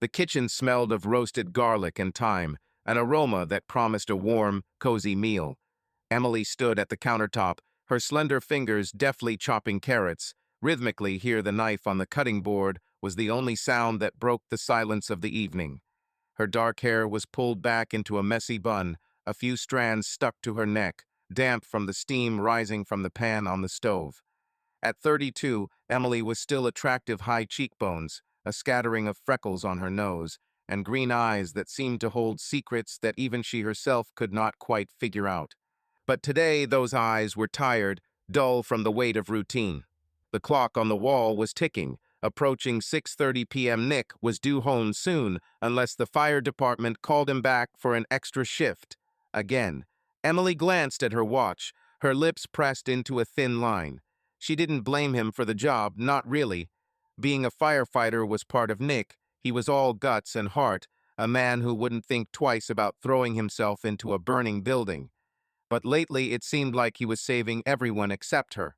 The kitchen smelled of roasted garlic and thyme, an aroma that promised a warm, cozy meal. Emily stood at the countertop, her slender fingers deftly chopping carrots. Rhythmically here the knife on the cutting board was the only sound that broke the silence of the evening. Her dark hair was pulled back into a messy bun, a few strands stuck to her neck, damp from the steam rising from the pan on the stove. At 32, Emily was still attractive high cheekbones, a scattering of freckles on her nose, and green eyes that seemed to hold secrets that even she herself could not quite figure out. But today those eyes were tired, dull from the weight of routine. The clock on the wall was ticking. Approaching 6:30 p.m. Nick was due home soon unless the fire department called him back for an extra shift. Again, Emily glanced at her watch, her lips pressed into a thin line. She didn't blame him for the job, not really. Being a firefighter was part of Nick. He was all guts and heart, a man who wouldn't think twice about throwing himself into a burning building. But lately it seemed like he was saving everyone except her.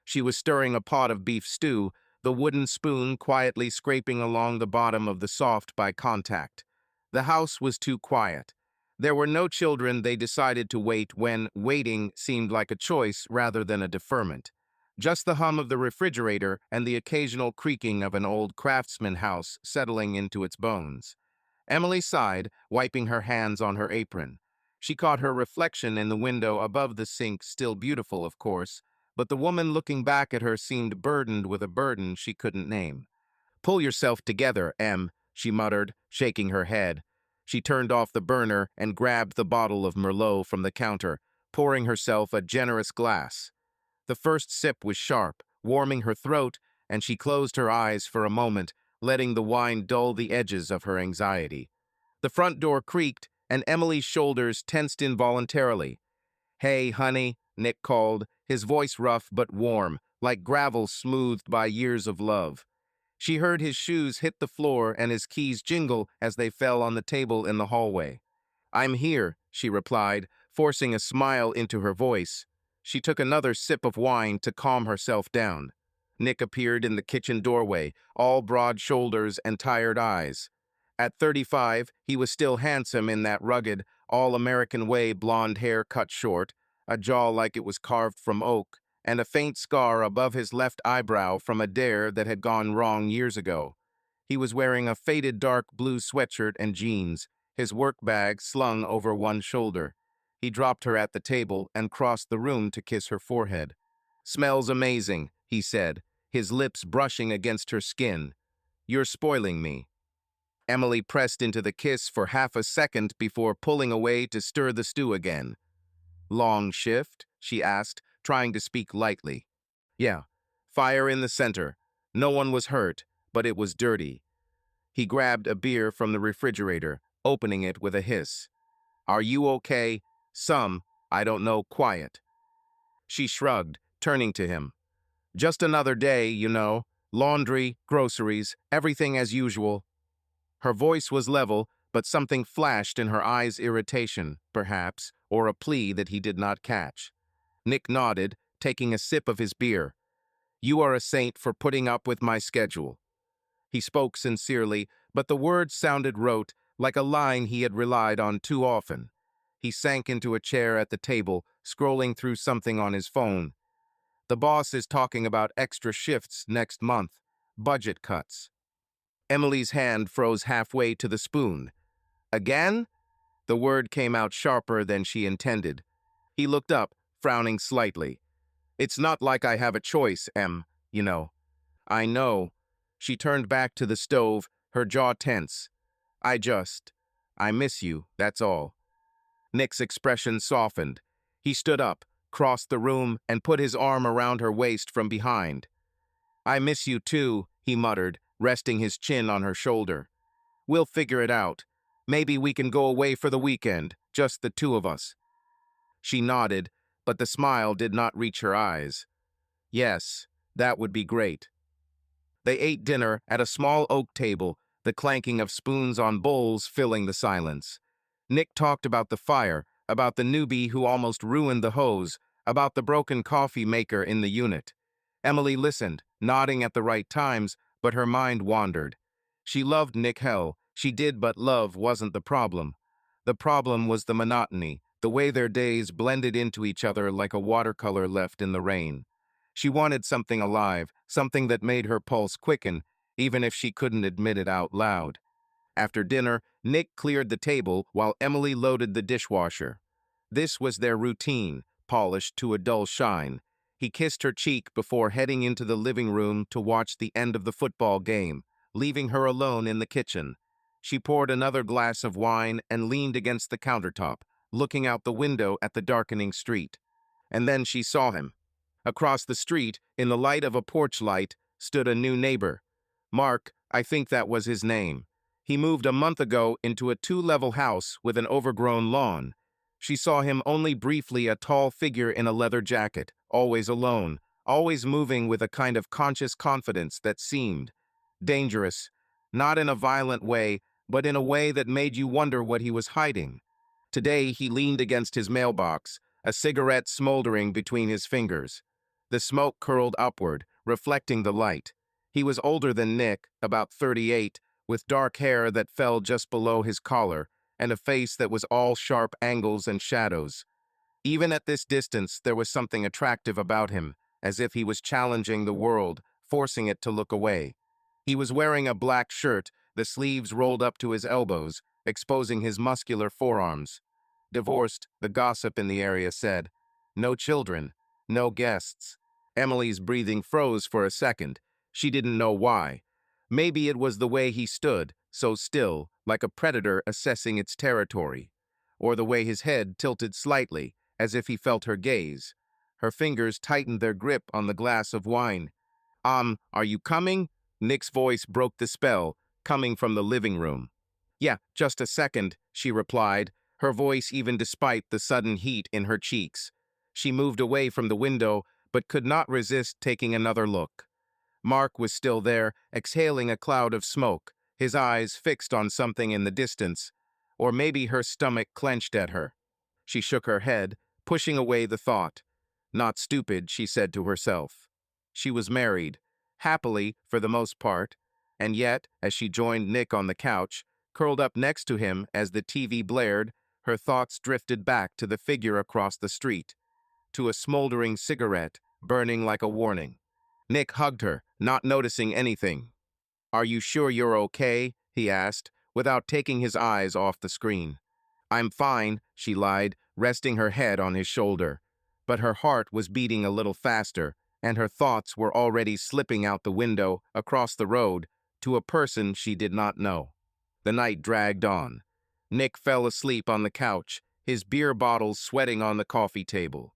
She was stirring a pot of beef stew, the wooden spoon quietly scraping along the bottom of the soft by contact. The house was too quiet. There were no children. They decided to wait when waiting seemed like a choice rather than a deferment. Just the hum of the refrigerator and the occasional creaking of an old craftsman house settling into its bones. Emily sighed, wiping her hands on her apron. She caught her reflection in the window above the sink, still beautiful, of course, but the woman looking back at her seemed burdened with a burden she couldn't name. "Pull yourself together, Em," she muttered, shaking her head. She turned off the burner and grabbed the bottle of Merlot from the counter, pouring herself a generous glass. The first sip was sharp, warming her throat, and she closed her eyes for a moment, letting the wine dull the edges of her anxiety. The front door creaked, and Emily's shoulders tensed involuntarily. "Hey, honey," Nick called, his voice rough but warm, like gravel smoothed by years of love. She heard his shoes hit the floor and his keys jingle as they fell on the table in the hallway. "I'm here," she replied, forcing a smile into her voice. She took another sip of wine to calm herself down. Nick appeared in the kitchen doorway, all broad shoulders and tired eyes. At 35, he was still handsome in that rugged, all-American way, blonde hair cut short, a jaw like it was carved from oak, and a faint scar above his left eyebrow from a dare that had gone wrong years ago. He was wearing a faded dark blue sweatshirt and jeans, his work bag slung over one shoulder. He dropped her at the table and crossed the room to kiss her forehead. "Smells amazing," he said, his lips brushing against her skin. "You're spoiling me." Emily pressed into the kiss for half a second before pulling away to stir the stew again. "Long shift?" she asked, trying to speak lightly. "Yeah. Fire in the center. No one was hurt, but it was dirty." He grabbed a beer from the refrigerator, opening it with a hiss. "Are you okay?" "Some, I don't know, quiet." She shrugged, turning to him. "Just another day, you know. Laundry, groceries, everything as usual." Her voice was level, but something flashed in her eyes, irritation, perhaps, or a plea that he did not catch. Nick nodded, taking a sip of his beer. "You are a saint for putting up with my schedule." He spoke sincerely, but the words sounded rote, like a line he had relied on too often. He sank into a chair at the table, scrolling through something on his phone. "The boss is talking about extra shifts next month. Budget cuts." Emily's hand froze halfway to the spoon. "Again?" The word came out sharper than she intended. He looked up, frowning slightly. "It's not like I have a choice, Em, you know." "I know." She turned back to the stove, her jaw tense. I miss you, that's all." Nick's expression softened. He stood up, crossed the room, and put his arm around her waist from behind. "I miss you too," he muttered, resting his chin on her shoulder. "We'll figure it out. Maybe we can go away for the weekend, just the two of us." She nodded, but the smile did not reach her eyes. "Yes, that would be great." They ate dinner at a small oak table, the clanking of spoons on bowls filling the silence. Nick talked about the fire, about the newbie who almost ruined the hose, about the broken coffee maker in the unit. Emily listened, nodding at the right times, but her mind wandered. She loved Nick Hell, She did, but love wasn't the problem. The problem was the monotony, the way their days blended into each other like a watercolor left in the rain. She wanted something alive, something that made her pulse quicken, even if she couldn't admit it out loud. After dinner, Nick cleared the table while Emily loaded the dishwasher. This was their routine, polished to a dull shine. He kissed her cheek before heading into the living room to watch the end of the football game, leaving her alone in the kitchen. She poured another glass of wine and leaned against the countertop, looking out the window at the darkening street. And then she saw him. Across the street, in the light of a porch light, stood a new neighbor. Mark, I think that was his name. He moved a month ago into a two-level house with an overgrown lawn. She saw him only briefly, a tall figure in a leather jacket, always alone, always moving with a kind of conscious confidence that seemed dangerous, not in a violent way, but in a way that made you wonder what he was hiding. Today he leaned against his mailbox, a cigarette smoldering between his fingers. The smoke curled upward, reflecting the light. He was older than Nick, about 38, with dark hair that fell just below his collar, and a face that was all sharp angles and shadows. Even at this distance, there was something attractive about him, as if he was challenging the world, forcing it to look away. He was wearing a black shirt, the sleeves rolled up to his elbows, exposing his muscular forearms. Divorced, the gossip in the area said. No children, no guests. Emily's breathing froze for a second. She didn't know why. Maybe it was the way he stood, so still, like a predator assessing its territory. Or the way his head tilted slightly, as if he felt her gaze. Her fingers tightened their grip on the glass of wine. Are you coming? Nick's voice broke the spell, coming from the living room. Yeah, just a second, she replied, her voice even despite the sudden heat in her cheeks. She moved away from the window, but could not resist taking another look. Mark was still there, exhaling a cloud of smoke, his eyes fixed on something in the distance. Or maybe her stomach clenched at her. She shook her head, pushing away the thought. Not stupid, she said to herself. She was married, happily for the most part, and yet, as she joined Nick on the couch, curled up next to him as the TV blared, her thoughts drifted back to the figure across the street, to a smoldering cigarette, burning like a warning. Nick hugged her, not noticing anything. Are you sure you're okay? He asked, without taking his eyes off the screen. I'm fine, she lied, resting her head on his shoulder. But her heart was beating a little faster, and her thoughts were already slipping out the window, across the road, to a person she did not know. The night dragged on. Nick fell asleep on the couch, his beer bottles sweating on the coffee table.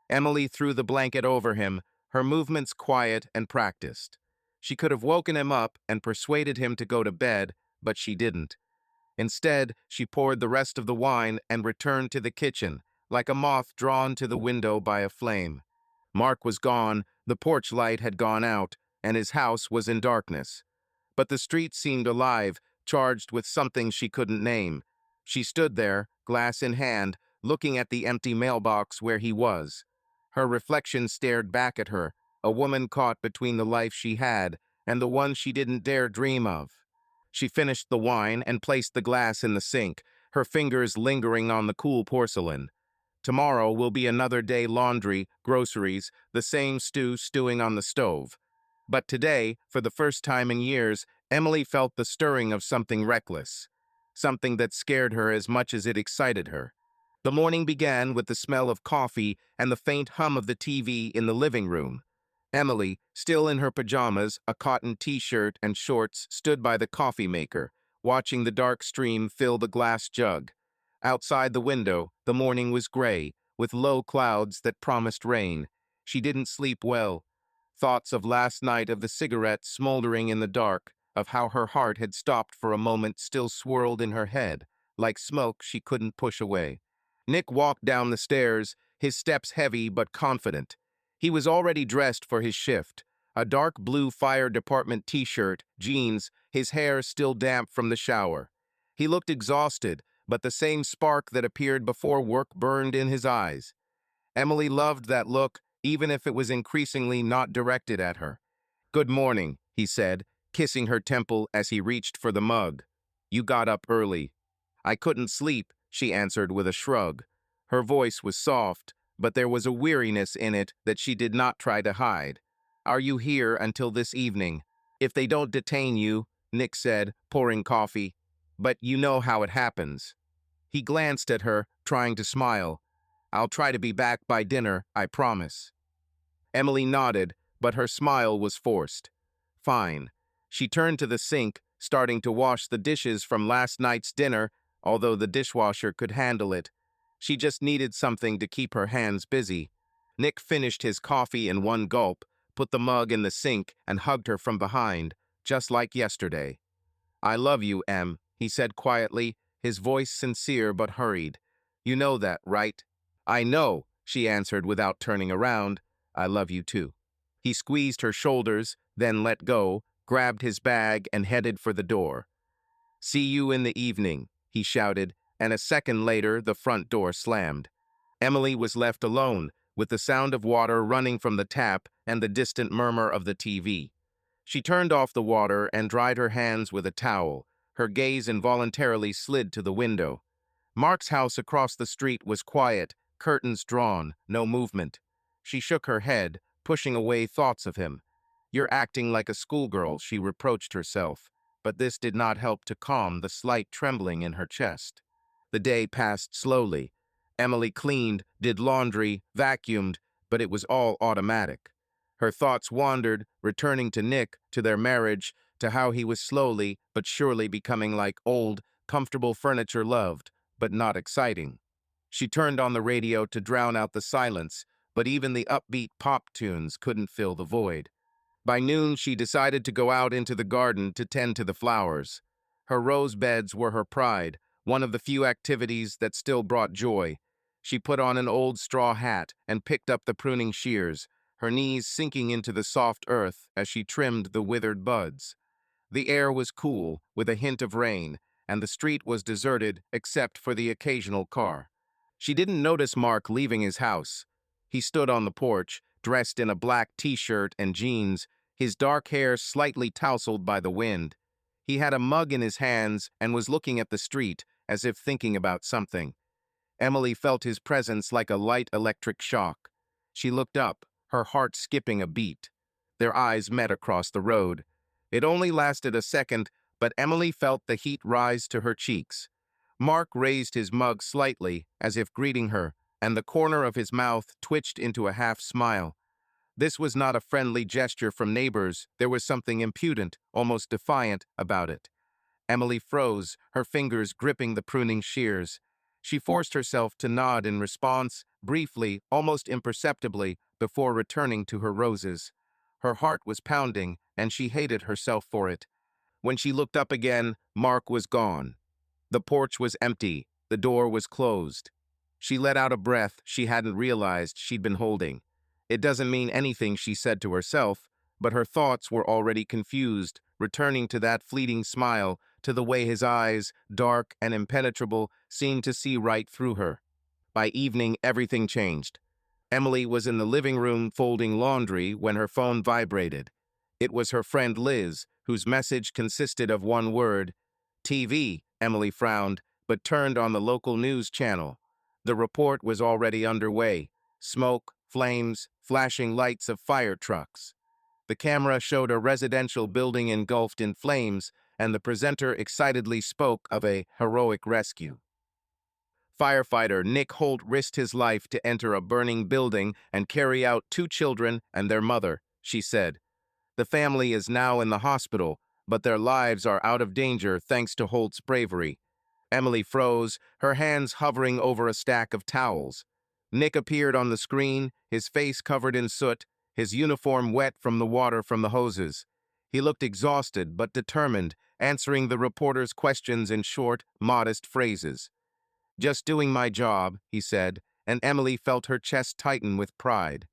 Emily threw the blanket over him, her movements quiet and practiced. She could have woken him up and persuaded him to go to bed, but she didn't. Instead, she poured the rest of the wine and returned to the kitchen, like a moth drawn to the window by a flame. Mark was gone, the porch light had gone out, and his house was in darkness. But the street seemed alive, charged with something she couldn't name. She stood there, glass in hand, looking at the empty mailbox where he was. Her reflection stared back at her, a woman caught between the life she had and the one she didn't dare dream of. She finished the wine and placed the glass in the sink, her fingers lingering on the cool porcelain. Tomorrow will be another day: laundry, groceries, the same stew stewing on the stove. But today, for the first time in years, Emily felt the stirring of something reckless, something that scared her as much as it excited her. The morning began with the smell of coffee and the faint hum of the TV in the living room. Emily, still in her pajamas, a cotton t-shirt and shorts, stood by the coffee maker, watching the dark stream fill the glass jug. Outside the window, the morning was gray, with low clouds that promised rain. She didn't sleep well. Thoughts of last night, of the cigarette smoldering in the dark, of how her heart had stopped for a moment, still swirled in her head, like smoke she couldn't push away. Nick walked down the stairs, his steps heavy but confident. He was already dressed for his shift, a dark blue fire department t-shirt, jeans, his hair still damp from the shower. He looked exhausted, but the same spark that appeared before work burned in his eyes. Emily loved that look, even if it was increasingly not directed at her. Good morning, he said, kissing her temple as he reached for the mug. You got up early. I couldn't sleep, she answered with a shrug. Her voice was soft, but there was a weariness in it that she did not try to hide. Are you here until this evening? If they don't detain you, Nick said, pouring coffee. But you know how it happens. He glanced at her, trying to smile. I'll try to be back by dinner, I promise. Emily nodded, but her smile was forced. Fine. She turned to the sink, starting to wash the dishes from last night's dinner, although the dishwasher could handle it. She just needed something to keep her hands busy. Nick finished his coffee in one gulp, put the mug in the sink, and hugged her from behind, just like yesterday. I love you, Em, he said quietly, his voice sincere but hurried. You know that, right? I know, she answered without turning around. I love you too. He squeezed her shoulders, then let go, grabbed his bag, and headed for the door. See you in the evening, he shouted, and a second later the front door slammed. Emily was left alone, with the sound of water running from the tap and the distant murmur of the TV. She turned off the water and dried her hands with a towel. Her gaze involuntarily slid to the window. Mark's house across the street was quiet, curtains drawn, no movement. She shook her head, pushing away thoughts of him. You're acting like a schoolgirl, she reproached herself, but this did not help to calm the slight trembling in her chest. The day passed slowly. Emily cleaned, did laundry, vacuumed, but it was all automatic. Her thoughts wandered, returning to Nick, to their marriage, to how he was slowly but surely becoming like old, comfortable furniture loved, but not exciting. She turned on the radio to drown out the silence, but even the upbeat pop tunes couldn't fill the void. By noon, she decided to go out into the garden to tend to the flowers. Her rose beds were her pride, one of the few activities that still brought joy. She put on an old straw hat and picked up the pruning shears, her knees sinking into the soft earth as she trimmed the withered buds. The air was cool, with a hint of rain, and the street was deserted except for the occasional car. She didn't notice Mark leaving his house. He stood on the porch, dressed in a black t-shirt and jeans, his dark hair slightly tousled by the wind. He had a mug in his hands and was looking at the street, as if thinking about something. Emily felt his presence like a light electric shock. She looked up, her heart skipping a beat. Their eyes met across the road. It only lasted a second, but Emily felt the heat rise to her cheeks. Mark raised his mug slightly, as if greeting her, and the corner of his mouth twitched into a half smile. This was not a friendly gesture from neighbors. There was something impudent, almost defiant, about it. Emily froze, her fingers gripping the pruning shears. She forced herself to nod in response, briefly, almost imperceptibly, before returning to her roses. Her heart was pounding, and she hated herself for it. When she looked up again, Mark was gone. The porch was empty. The door was closed. She let out a breath she hadn't realized she'd been holding. It doesn't mean anything, she said to herself, but her thoughts were already confused, returning to that fleeting smile, to the way his eyes, dark and impenetrable, seemed to see right through her. By evening, everything changed. Emily was in the living room folding laundry when her phone vibrated. It was her friend Liz, whose message consisted of one word. TV, Emily frowned, but turned on the local news channel. The report was already underway. Smoke, flames, flashing lights of fire trucks. The camera showed a residential building engulfed in flames, and the presenter excitedly spoke of a heroic rescue. Firefighter Nick Holt risked his life to enter a burning building and carry out 2 children and their mother, she said. The family is now in the hospital, but their lives are out of danger thanks to Holt's bravery. Emily froze, her hands hovering over a stack of towels. Nick appeared on the screen, his face covered in soot, his uniform wet from the water from the hoses. He looked exhausted but determined, answering the reporter's questions in short, modest phrases. Just doing my job, he said, and Emily felt her chest tighten with pride.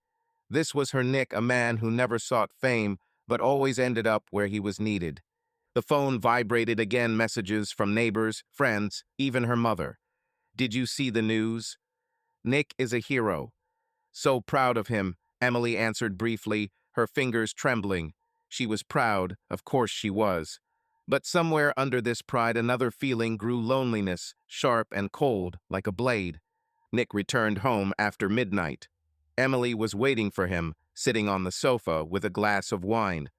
This was her Nick, a man who never sought fame, but always ended up where he was needed. The phone vibrated again, messages from neighbors, friends, even her mother. Did you see the news? Nick is a hero. So proud of him, Emily answered briefly, her fingers trembling. She was proud, of course she was. But somewhere under this pride another feeling grew: loneliness, sharp and cold, like a blade. Nick returned home after midnight. Emily was waiting for him, sitting on the sofa with a glass of wine.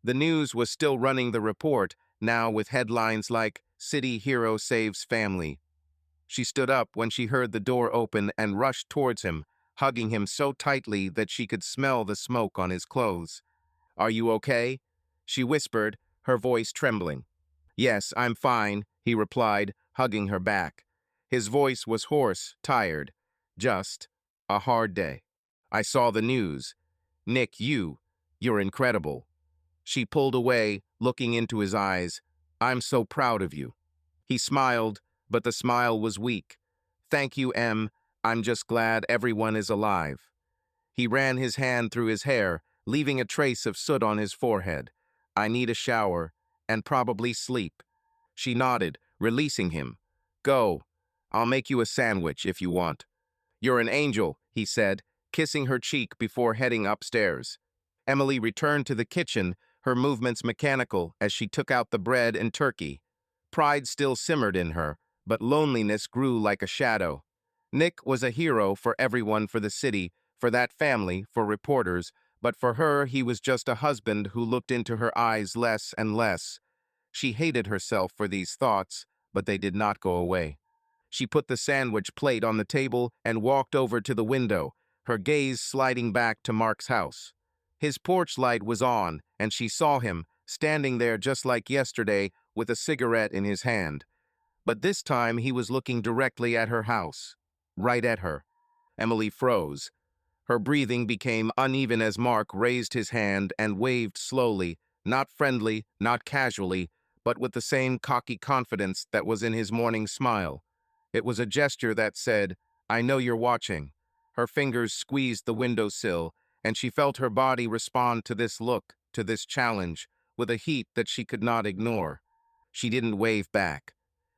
The news was still running the report, now with headlines like "City Hero Saves Family." She stood up when she heard the door open and rushed towards him, hugging him so tightly that she could smell the smoke on his clothes. "Are you okay?" she whispered, her voice trembling. "Yes, I'm fine," he replied, hugging her back. His voice was hoarse, tired. "Just a hard day. I saw the news. Nick, you're incredible." She pulled away, looking into his eyes. "I'm so proud of you." He smiled, but the smile was weak. "Thank you, Em. I'm just glad everyone is alive." He ran his hand through his hair, leaving a trace of soot on his forehead. "I need a shower, and probably sleep." She nodded, releasing him. "Go. I'll make you a sandwich if you want." "You're an angel," he said, kissing her cheek before heading upstairs. Emily returned to the kitchen, her movements mechanical as she took out the bread and turkey. Pride still simmered in her, but loneliness grew like a shadow. Nick was a hero for everyone, for the city, for that family, for reporters, but for her he was just a husband who looked into her eyes less and less. She hated herself for these thoughts, but they did not go away. She put the sandwich plate on the table and walked over to the window, her gaze sliding back to Mark's house. His porch light was on, and she saw him, standing there just like yesterday, with a cigarette in his hand. But this time he was looking directly at her house. Right at her. Emily froze. Her breathing became uneven as Mark raised his hand and waved slowly, not friendly, not casually, but with the same cocky confidence that was in his morning smile. It was a gesture that said, "I know you're watching." Her fingers squeezed the windowsill, and she felt her body respond to this look, to this challenge, with a heat that she could not ignore. She didn't wave back.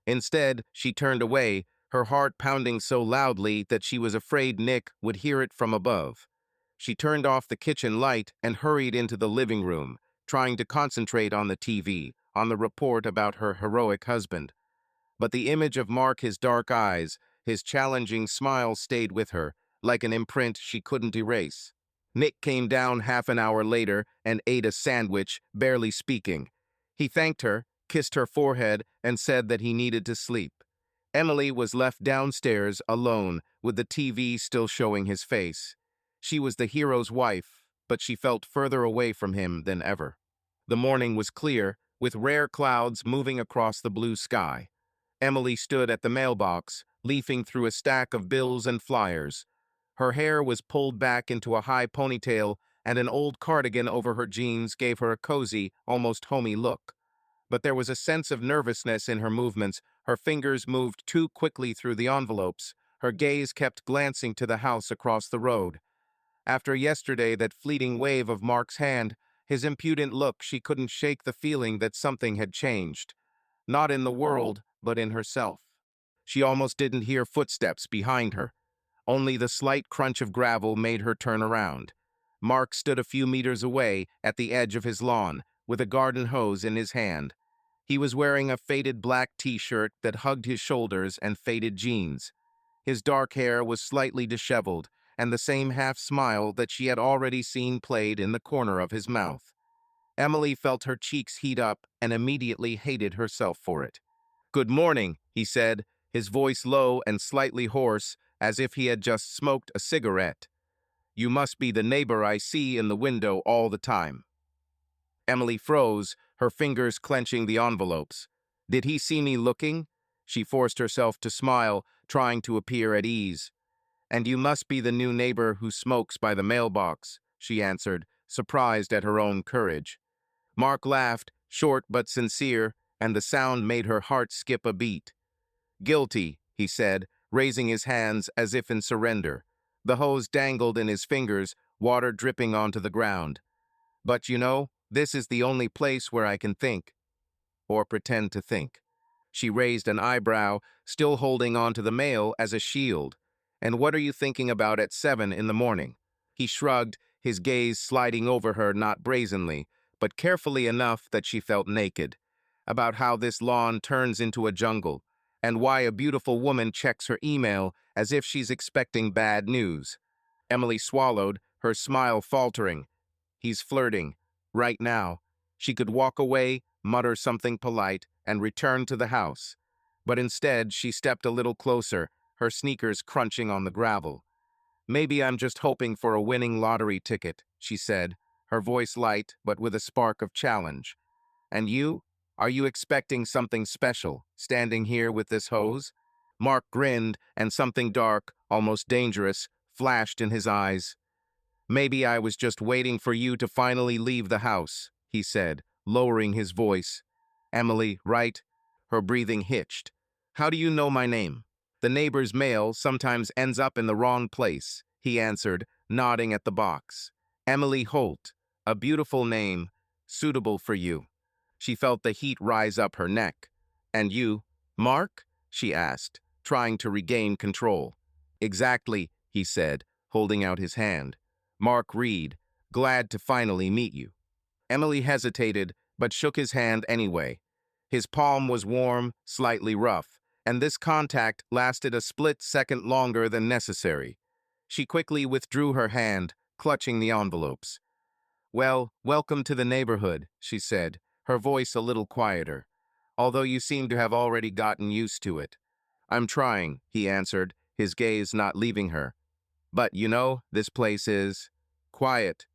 Instead, she turned away, her heart pounding so loudly that she was afraid Nick would hear it from above. She turned off the kitchen light and hurried into the living room, trying to concentrate on the TV, on the report about her heroic husband. But the image of Mark, his dark eyes, his challenging smile stayed with her, like an imprint she couldn't erase. Nick came down half an hour later and ate a sandwich, barely speaking. He thanked her, kissed her forehead, and said that he needed to sleep. Emily was left downstairs alone, with the TV still showing his face. She was the hero's wife, but she felt further away from him than ever. The morning was clear, with rare clouds moving across the blue sky. Emily stood at the mailbox, leafing through a stack of bills and flyers. Her hair was pulled back into a high ponytail, and an old cardigan over her jeans gave her a cozy, almost homey look. But there was a sense of nervousness in her movements. Her fingers moved too quickly through the envelopes. Her gaze kept glancing to the house across the road. After yesterday, that fleeting wave of Mark's hand, his impudent look, she couldn't shake the feeling that something had changed. Not in the world, but in herself. She almost didn't hear footsteps behind her. Only the slight crunch of gravel made her turn around. Mark stood a few meters away, at the edge of his lawn, with a garden hose in his hand. He was wearing a faded black t-shirt that hugged his shoulders and faded jeans. His dark hair was slightly disheveled, and the same half smile that she had already seen played in the corner of his mouth. Emily felt her cheeks heat up and immediately hated herself for it. "Good morning," he said, his voice low and slightly hoarse, as if he had just smoked a cigarette. "You must be the neighbor I see in the window all the time." Emily froze, her fingers clenching the envelopes. "Did he see me looking?" She forced herself to smile, trying to appear at ease. "And you must be the new neighbor who smokes by the mailbox," she answered, surprised at her own courage. Mark laughed, short but sincere, and the sound made her heart skip a beat. "Guilty," he said, raising his hands as if in surrender. The hose dangled in his fingers, water dripping onto the ground. "But you know, this is the only place where I can think, or pretend to think." She raised an eyebrow, still holding on to the mail as a shield. "And what are you thinking about at 7 in the morning?" He shrugged, his gaze sliding over her not brazenly, but carefully enough that she felt naked. about how this lawn turns into a jungle, and why a beautiful woman checks her email as if she's expecting bad news. Emily swallowed, her smile faltering. He's flirting. Right now. She could walk away, mutter something polite, and return to the house. But instead, she stepped a little closer, her sneakers crunching on the gravel. "Maybe I'm just hoping for a winning lottery ticket," she said, her voice light but with a spark of challenge. "And you? Are you expecting something special, standing here with this hose?" Mark grinned, and something dark, almost dangerous, flashed in his eyes. "Maybe I was just waiting for you to finally leave the house," he said, lowering his voice. "Emily, right?" Her breathing hitched. "How do you know my name?" "The neighbor's mail sometimes ends up in the wrong place," he answered, nodding at the box. "Emily Holt, a beautiful name, suitable for you." She felt the heat rise up her neck. "And you, Mark?" she asked, trying to regain control. "Exactly," he said, holding out his hand. "Mark Reed, glad to finally meet you." Emily hesitated, but shook his hand anyway. His palm was warm, slightly rough, and this contact lasted a split second longer than necessary. She quickly withdrew her hand, clutching the envelopes. "Well, welcome to the neighborhood," she said, her voice a little quieter, "although you seem to have already gotten used to it." "I'm trying," he answered, his gaze not leaving her. "But, this place is quiet.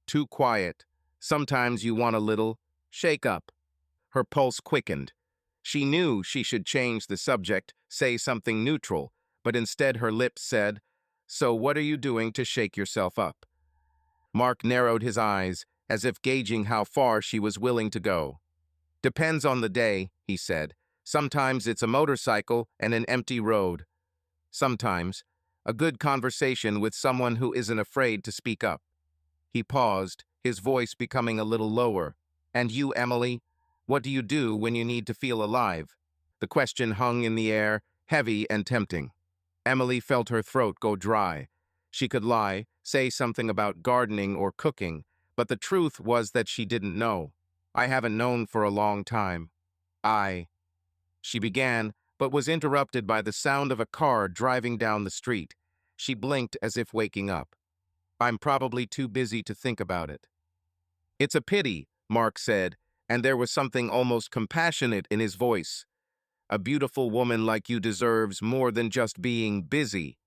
Too quiet. Sometimes you want a little shake up." Her pulse quickened. She knew she should change the subject, say something neutral, but instead her lips said, "So what are you doing to shake yourself up?" Mark narrowed his eyes, as if gauging how far she was willing to go. "Depends on the day," he said. "Sometimes it's a motorcycle and an empty road. Sometimes a good conversation with someone who isn't afraid to speak up." He paused, his voice becoming a little lower. "And you, Emily? What do you do when you need to feel alive?" The question hung in the air, heavy and tempting. Emily felt her throat go dry. She could lie, say something about gardening or cooking, but the truth was that she didn't know. "I haven't known for a long time. I—" She began, but was interrupted by the sound of a car driving down the street. She blinked as if waking up. "I'm probably too busy to think about it." "It's a pity," Mark said, and there was something almost compassionate in his voice. "A beautiful woman like you deserves more than just being busy."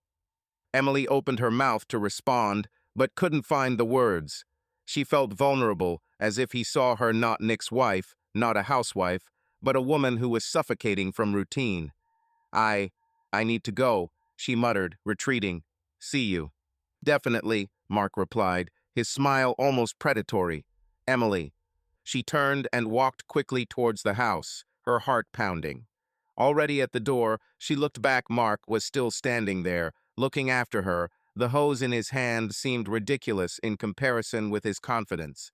Emily opened her mouth to respond, but couldn't find the words. She felt vulnerable, as if he saw her not Nick's wife, not a housewife, but a woman who was suffocating from routine. I need to go," she muttered, retreating. "See you." "Definitely," Mark replied, his smile almost predatory. "Emily." She turned and walked quickly towards the house, her heart pounding. Already at the door, she looked back. Mark was still standing there, looking after her. The hose in his hand seemed ridiculous in comparison with his confidence.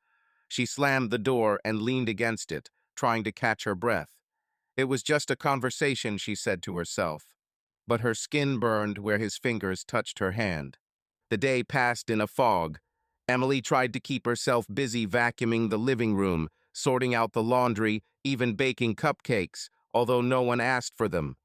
She slammed the door and leaned against it, trying to catch her breath. It was just a conversation, she said to herself. But her skin burned where his fingers touched her hand. The day passed in a fog. Emily tried to keep herself busy vacuuming the living room, sorting out the laundry, even baking cupcakes, although no one asked for them.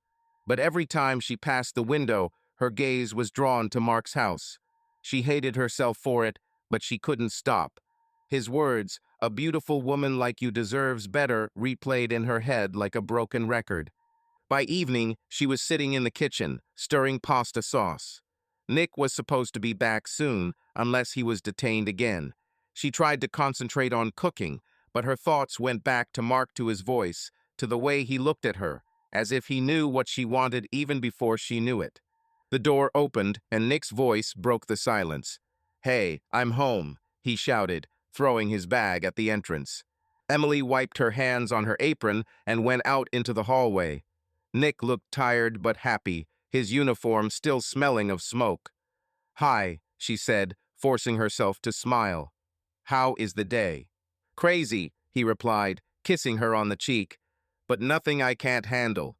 But every time she passed the window, her gaze was drawn to Mark's house. She hated herself for it, but she couldn't stop. His words, "A beautiful woman like you deserves better," replayed in her head like a broken record. By evening, she was sitting in the kitchen, stirring pasta sauce. Nick was supposed to be back soon, unless he was detained again. She tried to concentrate on cooking, but her thoughts went back to Mark, to his voice, to the way he looked at her, as if he knew what she wanted even before she knew it. The door opened, and Nick's voice broke the silence. "Hey, I'm home," he shouted, throwing his bag at the entrance. Emily wiped her hands on her apron and went out into the hallway. Nick looked tired but happy, his uniform still smelling of smoke. "Hi," she said, forcing herself to smile. "How is the day?" "Crazy," he replied, kissing her on the cheek. "But nothing I can't handle."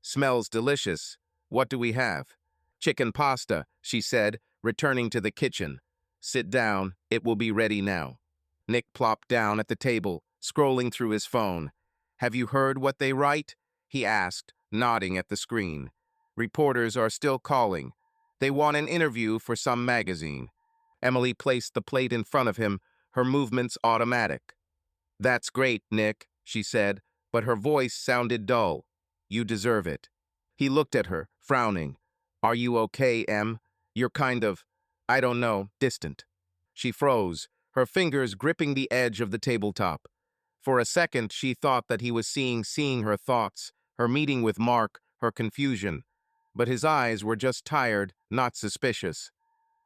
"Smells delicious. What do we have?" "Chicken pasta," she said, returning to the kitchen. "Sit down, it will be ready now." Nick plopped down at the table, scrolling through his phone. Have you heard what they write? He asked, nodding at the screen. Reporters are still calling. They want an interview for some magazine. Emily placed the plate in front of him, her movements automatic. That's great, Nick, she said, but her voice sounded dull. You deserve it. He looked at her, frowning. Are you okay, Em? You're kind of, I don't know, distant. She froze, her fingers gripping the edge of the tabletop. For a second, she thought that he was seeing her thoughts, her meeting with Mark, her confusion. But his eyes were just tired, not suspicious.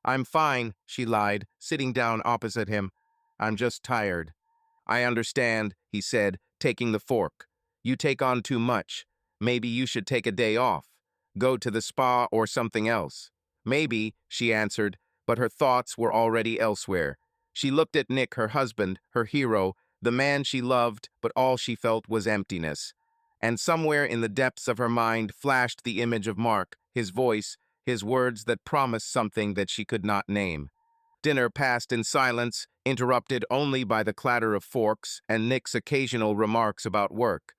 I'm fine, she lied, sitting down opposite him. I'm just tired. I understand, he said, taking the fork. You take on too much. Maybe you should take a day off. Go to the spa or something else. Maybe, she answered, but her thoughts were already elsewhere. She looked at Nick, her husband, her hero, the man she loved, but all she felt was emptiness. And somewhere in the depths of her mind flashed the image of Mark, his voice, his words that promised something that she could not name. Dinner passed in silence, interrupted only by the clatter of forks and Nick's occasional remarks about work.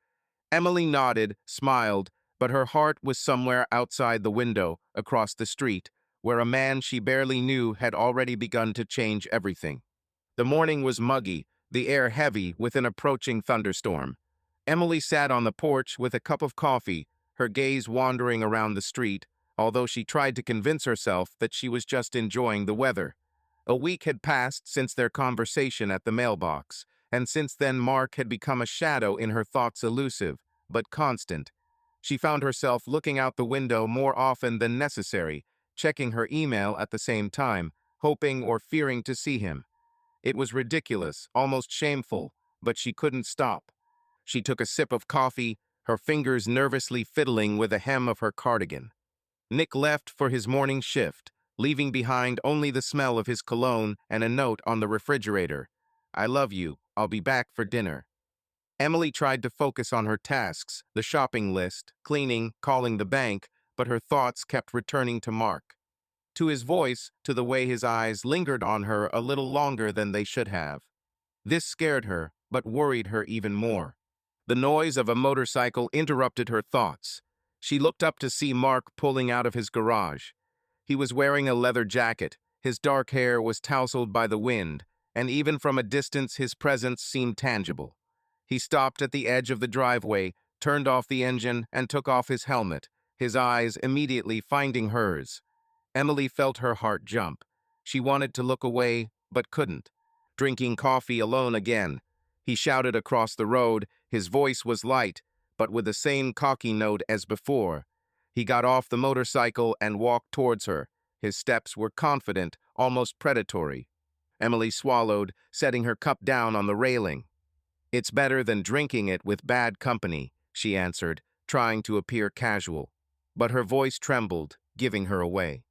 Emily nodded, smiled, but her heart was somewhere outside the window, across the street, where a man she barely knew had already begun to change everything. The morning was muggy, the air heavy with an approaching thunderstorm. Emily sat on the porch with a cup of coffee, her gaze wandering around the street, although she tried to convince herself that she was just enjoying the weather. A week had passed since their conversation at the mailbox, and since then Mark had become a shadow in her thoughts, elusive, but constant. She found herself looking out the window more often than necessary, checking her email at the same time, hoping or fearing to see him. It was ridiculous, almost shameful, but she couldn't stop. She took a sip of coffee, her fingers nervously fiddling with the hem of her cardigan. Nick left for his morning shift, leaving behind only the smell of his cologne and a note on the refrigerator. I love you. I'll be back for dinner. Emily tried to focus on her tasks, the shopping list, cleaning, calling the bank, but her thoughts kept returning to Mark. To his voice, to the way his eyes lingered on her a little longer than they should have. This scared her, but worried her even more. The noise of a motorcycle interrupted her thoughts. She looked up to see Mark pulling out of his garage. He was wearing a leather jacket, his dark hair was tousled by the wind, and even from a distance his presence seemed tangible. He stopped at the edge of the driveway, turned off the engine, and took off his helmet, his eyes immediately finding hers. Emily felt her heart jump. She wanted to look away, but couldn't. Drinking coffee alone again. He shouted across the road, his voice was light, but with the same cocky note as before. He got off the motorcycle and walked towards her. His steps were confident, almost predatory. Emily swallowed, setting her cup down on the railing. It's better than drinking it with bad company, she answered, trying to appear casual. But her voice trembled, giving her away.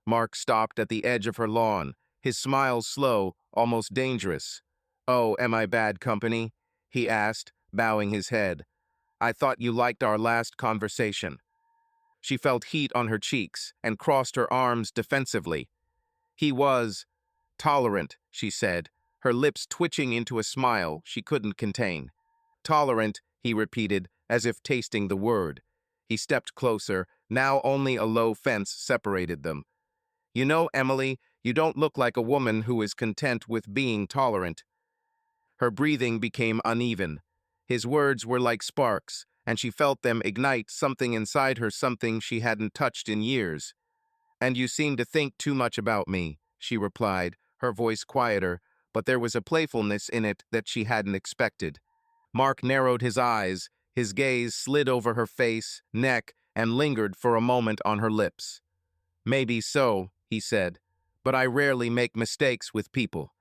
Mark stopped at the edge of her lawn, his smile slow, almost dangerous. Oh, am I bad company? He asked, bowing his head. I thought you liked our last conversation. She felt heat on her cheeks and crossed her arms defensively. He was tolerant, she said, her lips twitching into a smile she couldn't contain. Tolerant, he repeated, as if tasting the word. He stepped closer, now only a low fence separated them. You know, Emily, you don't look like a woman who is content with being tolerant. Her breathing became uneven. His words were like sparks, and she felt them ignite something inside her, something she hadn't touched in years. And you seem to think too much about me, she replied, her voice quieter, but there was a playfulness in it that she hadn't expected. Mark narrowed his eyes, his gaze slid over her face, neck, and lingered for a moment on her lips. Maybe so, he said, but I rarely make mistakes with people.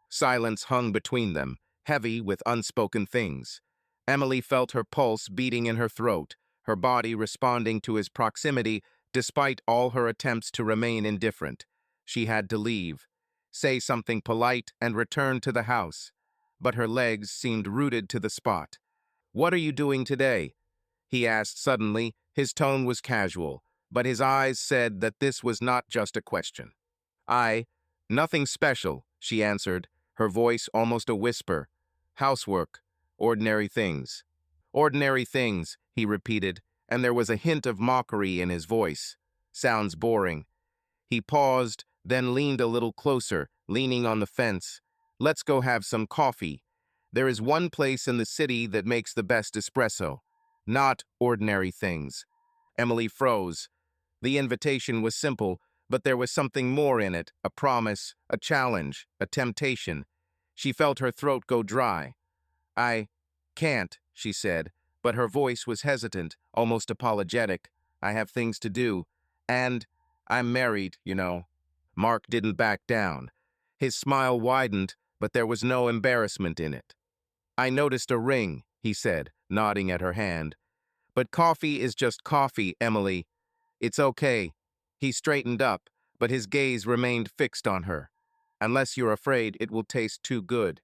Silence hung between them, heavy with unspoken things. Emily felt her pulse beating in her throat, her body responding to his proximity despite all her attempts to remain indifferent. She had to leave, say something polite, and return to the house. But her legs seemed rooted to the spot. What are you doing today? He asked suddenly. His tone was casual, but his eyes said that this was not just a question. Nothing special, she answered, her voice almost a whisper. Housework, ordinary things. Ordinary things, he repeated, and there was a hint of mockery in his voice. Sounds boring. He paused, then leaned a little closer, leaning on the fence. Let's go have some coffee. There is one place in the city that makes the best espresso. Not ordinary things. Emily froze. The invitation was simple, but there was something more in it, a promise, a challenge, a temptation. She felt her throat go dry. I can't, she said, but her voice was hesitant, almost apologetic. I have things to do. And I'm married, you know. Mark didn't back down. His smile widened, but there was no embarrassment in it. I noticed a ring, he said, nodding at her hand. But coffee is just coffee, Emily. It's okay. He straightened up, but his gaze remained fixed on her. Unless you're afraid it will taste too good.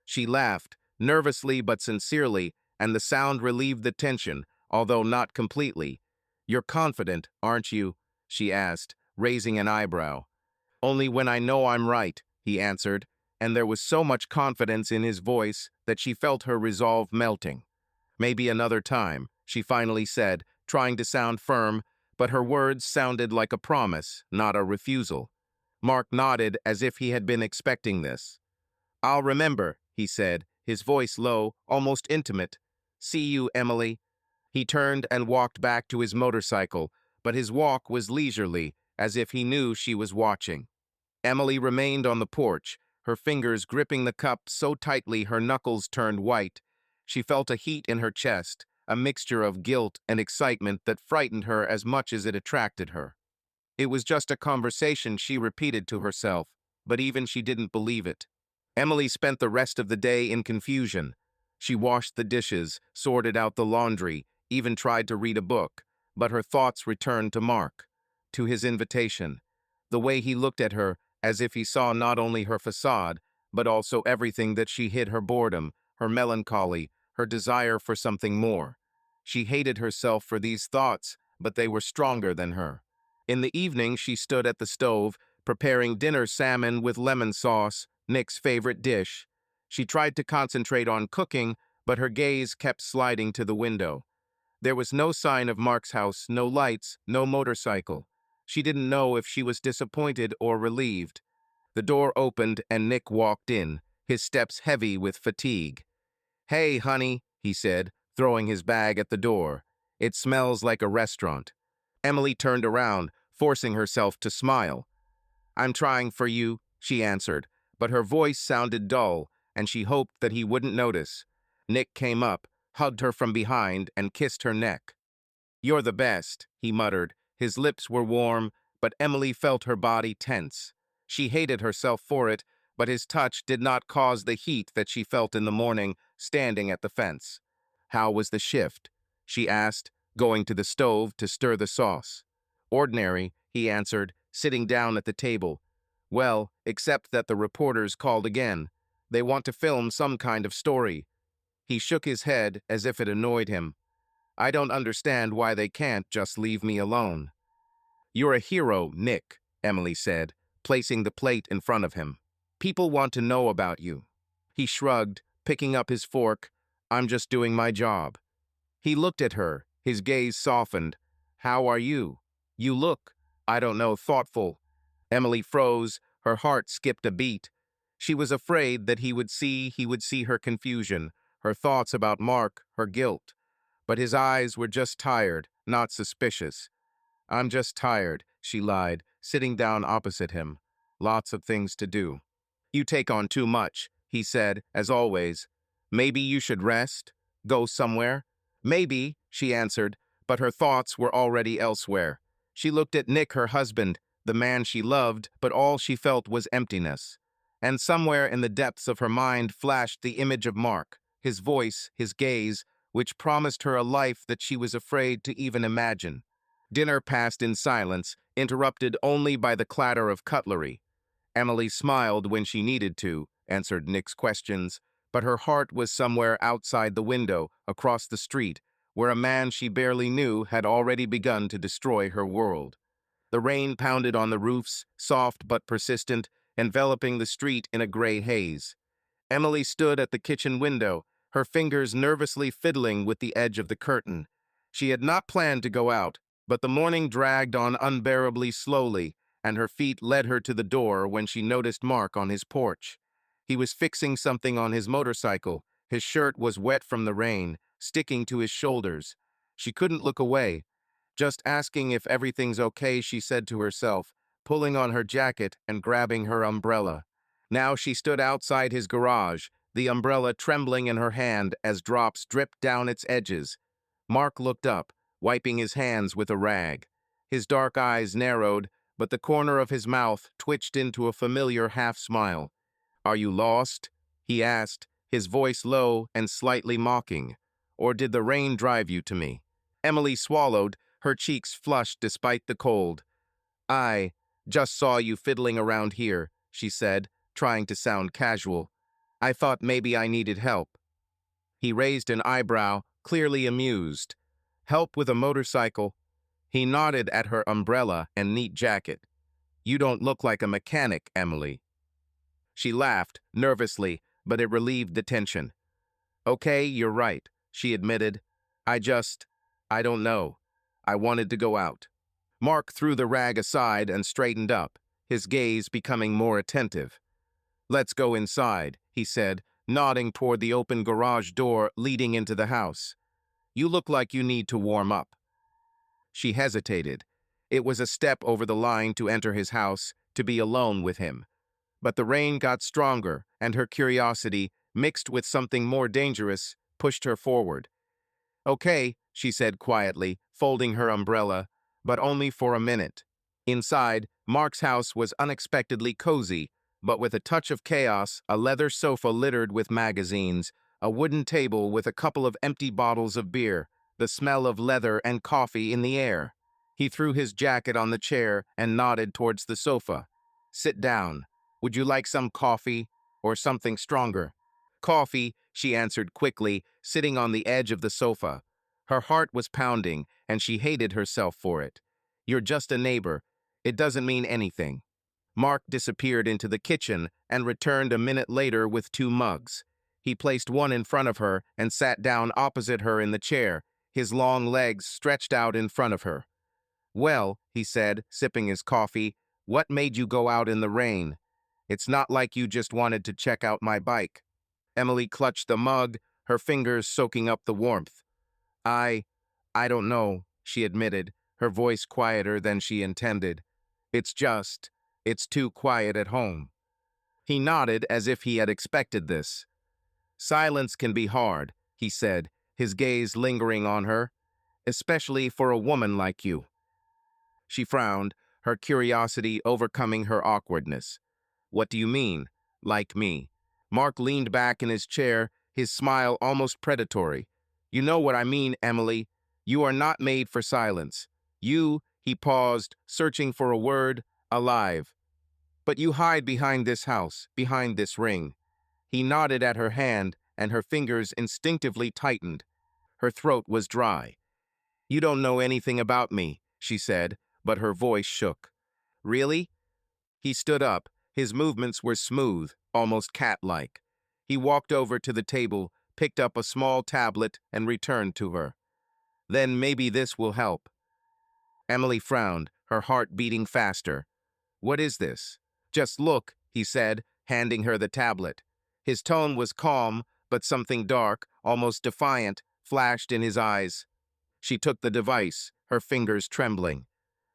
She laughed, nervously but sincerely, and the sound relieved the tension, although not completely. You're confident, aren't you? She asked, raising an eyebrow. Only when I know I'm right, he answered, and there was so much confidence in his voice that she felt her resolve melting. Maybe another time, she finally said, trying to sound firm, but her words sounded like a promise, not a refusal. Mark nodded as if he had been expecting this. I'll remember, he said, his voice low, almost intimate. See you, Emily. He turned and walked back to his motorcycle, but his walk was leisurely, as if he knew she was watching. Emily remained on the porch, her fingers gripping the cup so tightly her knuckles turned white. She felt a heat in her chest, a mixture of guilt and excitement that frightened her as much as it attracted her. It was just a conversation, she repeated to herself, but even she didn't believe it. Emily spent the rest of the day in confusion. She washed the dishes, sorted out the laundry, even tried to read a book, but her thoughts returned to Mark, to his invitation. The way he looked at her, as if he saw not only her facade, but also everything that she hid, her boredom, her melancholy, her desire for something more. She hated herself for these thoughts, but they were stronger than her. In the evening, she stood at the stove, preparing dinner salmon with lemon sauce, Nick's favorite dish. She tried to concentrate on cooking, but her gaze kept sliding to the window. There was no sign of Mark's house, no lights, no motorcycle. She didn't know if she was disappointed or relieved. The door opened and Nick walked in, his steps heavy with fatigue. Hey, honey, he said, throwing his bag at the door. It smells like a restaurant. Emily turned around, forcing herself to smile. I'm trying for you, she answered, but her voice sounded dull, and she hoped that he wouldn't notice. Nick came up, hugged her from behind, and kissed her neck. You're the best, he muttered. His lips were warm, but Emily felt her body tense. She hated herself for it, but his touch did not cause the heat that she felt in the morning, standing at the fence. How was the shift? She asked, going to the stove to stir the sauce. Ordinary, he answered, sitting down at the table. Well, except that the reporters called again. They want to film some kind of story. He shook his head as if it annoyed him. I don't understand why they can't just leave me alone. You're a hero, Nick, Emily said, placing the plate in front of him. People want to know about you. He shrugged, picking up his fork. I'm just doing my job. He looked at her, his gaze softened. How are you? You look, I don't know, thoughtful. Emily froze, her heart skipped a beat. She was afraid that he would see her confusion, her thoughts about Mark, her guilt. But his eyes were just tired, not suspicious. I'm just tired, she lied, sitting down opposite him. Lots of things to do. You take on too much, he said, as always. Maybe you should rest? Go somewhere? Maybe, she answered, but her thoughts were already elsewhere. She looked at Nick, her husband, the man she loved, but all she felt was emptiness. And somewhere in the depths of her mind flashed the image of Mark, his voice, his gaze, which promised her a life that she was afraid to even imagine. Dinner passed in silence, interrupted only by the clatter of cutlery. Emily smiled when she needed to, answered Nick's questions, but her heart was somewhere outside the window, across the street, where a man she barely knew had already begun to destroy her world. The rain pounded on the roofs, soft but persistent, enveloping the street in a gray haze. Emily stood at the kitchen window, her fingers nervously fiddling with the edge of the curtain. She had not planned to go out, but the morning dragged on unbearably slowly, and her feet led her to the door when she noticed Mark on his porch. He was fixing something on his motorcycle. His shirt was wet from the rain, sticking to his shoulders. She couldn't look away. Just asking if everything's okay, she said to herself, pulling on her jacket and grabbing her umbrella. Now she stood outside his garage, the umbrella trembling in her hand as drops dripped down its edges. Mark looked up, wiping his hands with a rag. His dark eyes narrowed, but the corner of his mouth twitched into a familiar half-smile. "Are you lost?" he asked, his voice low and slightly mocking. "Or did the rain drive you to me?" Emily swallowed, her cheeks flushed despite the cold. "I just saw you fiddling around here," she said, trying to sound casual. "I thought maybe I needed help." He raised an eyebrow, clearly amused. "Help with a motorcycle?" He nodded at her umbrella and neat jacket. "You don't look like a mechanic, Emily." She laughed, nervously, but it relieved the tension. "Okay, you're right," she admitted. I don't know. I wanted to go out." Mark threw the rag aside and straightened up, his gaze becoming more attentive. "Let's go inside," he said, nodding toward the open garage door leading into the house. "You look like you need to warm up." She hesitated. It was a step over the line to enter his house, to be alone with him. But the rain got stronger, and her curiosity, mixed with something more dangerous, pushed her forward. "Okay," she said quietly, folding her umbrella, but only for a minute. Inside, Mark's house was unexpectedly cozy, but with a touch of chaos, a leather sofa littered with magazines, a wooden table with a couple of empty bottles of beer, the smell of leather and coffee in the air. He threw his jacket on the chair and nodded towards the sofa. "Sit down. Would you like some coffee or something stronger?" "Coffee," she answered quickly, sitting on the edge of the sofa. Her heart was pounding, and she hated herself for it. "You're just a neighbor. It doesn't mean anything." Mark disappeared into the kitchen and returned a minute later with 2 mugs. He placed one in front of her and sat down opposite her in the chair, his long legs stretched out in front of her. "Well," he said, sipping his coffee, "what made you go out in the rain? It's not like you just wanted to check out my bike." Emily clutched the mug, her fingers soaking up the warmth. I I don't know," she admitted, her voice quieter than she intended. It's too quiet at home." He nodded as if he had expected this. "Silence can be hard," he said, his gaze lingering on her, "especially for a woman like you." She frowned, her curiosity overcoming her awkwardness. "What do you mean, like me?" Mark leaned back in his chair, his smile almost predatory. "You know what I mean, Emily. You are not made for silence. He paused, searching for a word, alive. But you hide behind this house, behind this ring." He nodded at her hand, and her fingers instinctively tightened. Her throat was dry. "You don't know anything about me," she said, but her voice shook. "Really?" He stood up. His movements were smooth, almost cat-like. He walked over to the table, picked up a small tablet, and returned to her. "Then maybe this will help." Emily frowned, her heart beating faster. "What is this?" "Just look," he said, handing her the tablet. His tone was calm, but something dark, almost defiant, flashed in his eyes. She took the device, her fingers trembling.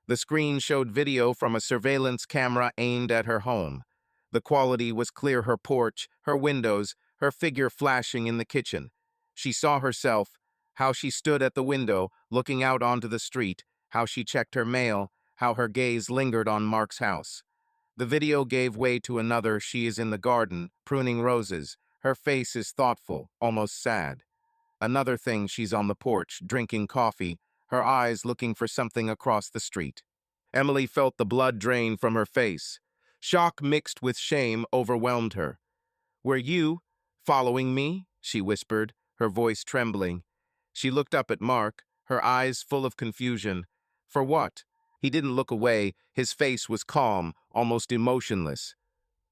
The screen showed video from a surveillance camera aimed at her home. The quality was clear: her porch, her windows, her figure flashing in the kitchen. She saw herself, how she stood at the window, looking out onto the street, how she checked her mail, how her gaze lingered on Mark's house. The video gave way to another. She is in the garden, pruning roses. Her face is thoughtful, almost sad. Another thing, she's on the porch, drinking coffee, her eyes looking for something across the street. Emily felt the blood drain from her face. Shock mixed with shame overwhelmed her. "Were you following me?" she whispered, her voice trembling. She looked up at Mark, her eyes full of confusion. "For what?" He didn't look away. His face was calm, almost emotionless.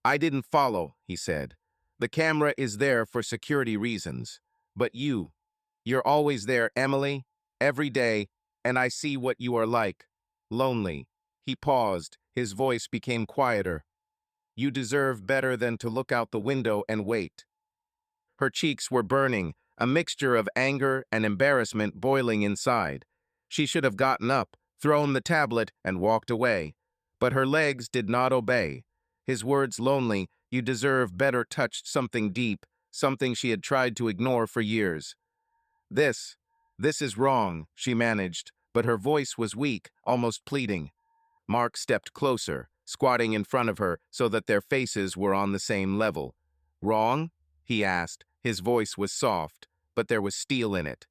"I didn't follow," he said. "The camera is there for security reasons." But you're always there, Emily, every day, and I see what you are like. Lonely. He paused. His voice became quieter. You deserve better than to look out the window and wait. Her cheeks were burning, a mixture of anger and embarrassment boiling inside. She should have gotten up, thrown the tablet, and walked away. But her legs did not obey. His words, lonely, you deserve better, touched something deep, something she had tried to ignore for years. This, this is wrong, she managed, but her voice was weak, almost pleading. Mark stepped closer, squatting in front of her so that their faces were on the same level. Wrong? He asked. His voice was soft, but there was steel in it.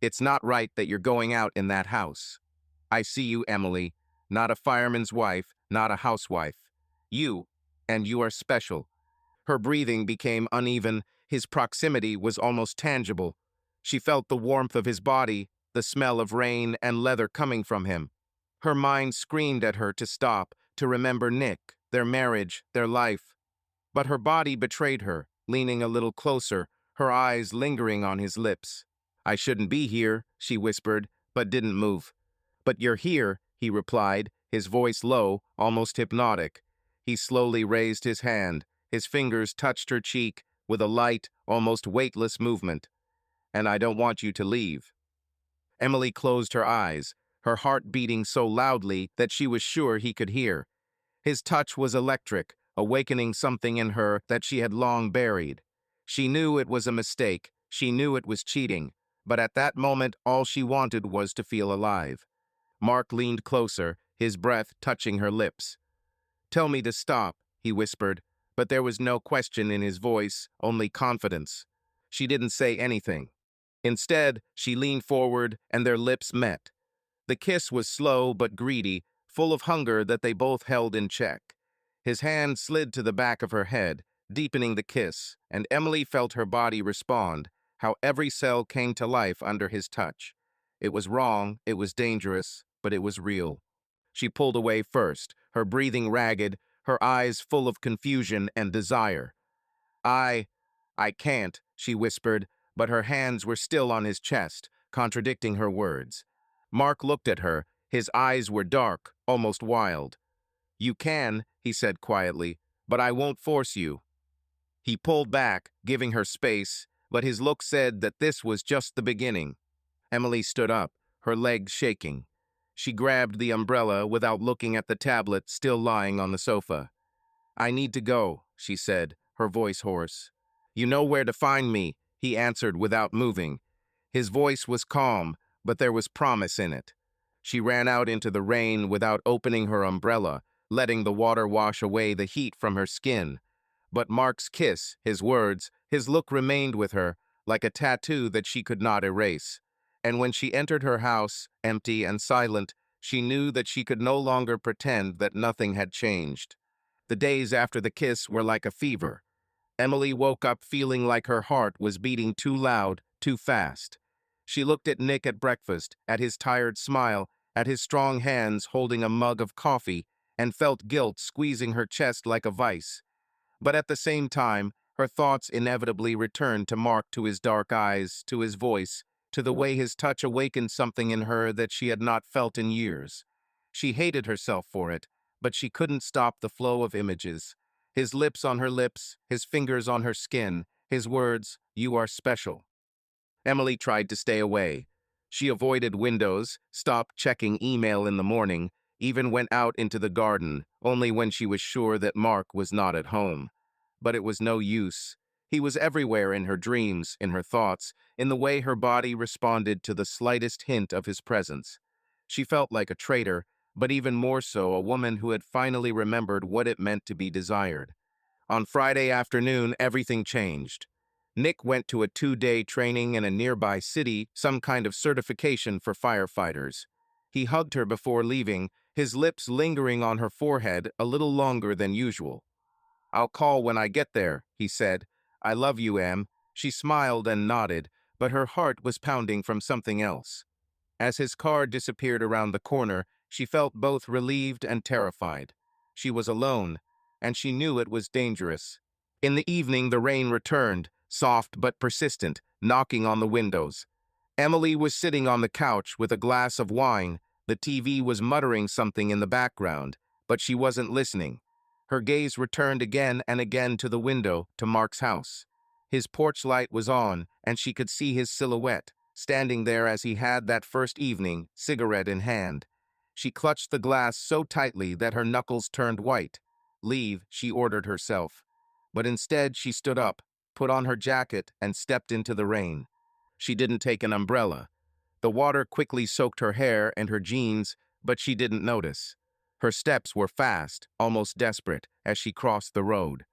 It's not right that you're going out in that house. I see you, Emily. Not a fireman's wife, not a housewife. You, and you are special. Her breathing became uneven. His proximity was almost tangible. She felt the warmth of his body, the smell of rain and leather coming from him. Her mind screamed at her to stop, to remember Nick, their marriage, their life. But her body betrayed her, leaning a little closer, her eyes lingering on his lips. I shouldn't be here, she whispered, but didn't move. But you're here, he replied, his voice low, almost hypnotic. He slowly raised his hand. His fingers touched her cheek with a light, almost weightless movement. And I don't want you to leave. Emily closed her eyes, her heart beating so loudly that she was sure he could hear. His touch was electric, awakening something in her that she had long buried. She knew it was a mistake, she knew it was cheating, but at that moment all she wanted was to feel alive. Mark leaned closer, his breath touching her lips. Tell me to stop, he whispered, but there was no question in his voice, only confidence. She didn't say anything. Instead, she leaned forward and their lips met. The kiss was slow but greedy, full of hunger that they both held in check. His hand slid to the back of her head, deepening the kiss, and Emily felt her body respond, how every cell came to life under his touch. It was wrong, it was dangerous, but it was real. She pulled away first, her breathing ragged, her eyes full of confusion and desire. I, I can't, she whispered, but her hands were still on his chest, contradicting her words. Mark looked at her. His eyes were dark, almost wild. You can, he said quietly, but I won't force you. He pulled back, giving her space, but his look said that this was just the beginning. Emily stood up, her legs shaking. She grabbed the umbrella without looking at the tablet still lying on the sofa. I need to go, she said, her voice hoarse. You know where to find me, he answered without moving. His voice was calm, but there was promise in it. She ran out into the rain without opening her umbrella, letting the water wash away the heat from her skin. But Mark's kiss, his words, his look remained with her, like a tattoo that she could not erase. And when she entered her house, empty and silent, she knew that she could no longer pretend that nothing had changed. The days after the kiss were like a fever. Emily woke up feeling like her heart was beating too loud, too fast. She looked at Nick at breakfast, at his tired smile, at his strong hands holding a mug of coffee, and felt guilt squeezing her chest like a vice. But at the same time, her thoughts inevitably returned to Mark, to his dark eyes, to his voice, to the way his touch awakened something in her that she had not felt in years. She hated herself for it, but she couldn't stop the flow of images. His lips on her lips, his fingers on her skin, his words, "You are special." Emily tried to stay away. She avoided windows, stopped checking email in the morning, even went out into the garden, only when she was sure that Mark was not at home. But it was no use. He was everywhere, in her dreams, in her thoughts, in the way her body responded to the slightest hint of his presence. She felt like a traitor, but even more so a woman who had finally remembered what it meant to be desired. On Friday afternoon, everything changed. Nick went to a 2-day training in a nearby city, some kind of certification for firefighters. He hugged her before leaving, his lips lingering on her forehead a little longer than usual. I'll call when I get there, he said. I love you, Em. She smiled and nodded, but her heart was pounding from something else. As his car disappeared around the corner, she felt both relieved and terrified. She was alone, and she knew it was dangerous. In the evening, the rain returned, soft but persistent, knocking on the windows. Emily was sitting on the couch with a glass of wine. The TV was muttering something in the background, but she wasn't listening. Her gaze returned again and again to the window to Mark's house. His porch light was on, and she could see his silhouette, standing there as he had that first evening, cigarette in hand. She clutched the glass so tightly that her knuckles turned white. "Leave," she ordered herself. But instead she stood up, put on her jacket, and stepped into the rain. She didn't take an umbrella. The water quickly soaked her hair and her jeans, but she didn't notice. Her steps were fast, almost desperate, as she crossed the road.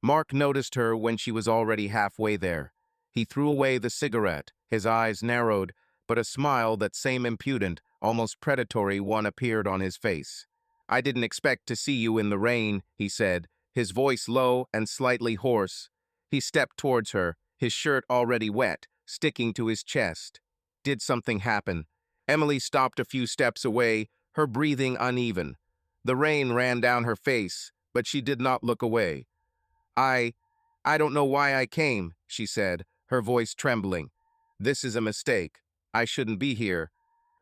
Mark noticed her when she was already halfway there. He threw away the cigarette, his eyes narrowed, but a smile, that same impudent, almost predatory one, appeared on his face. "I didn't expect to see you in the rain," he said, his voice low and slightly hoarse. He stepped towards her, his shirt already wet, sticking to his chest. Did something happen? Emily stopped a few steps away, her breathing uneven. The rain ran down her face, but she did not look away. I I don't know why I came," she said, her voice trembling. "This is a mistake. I shouldn't be here."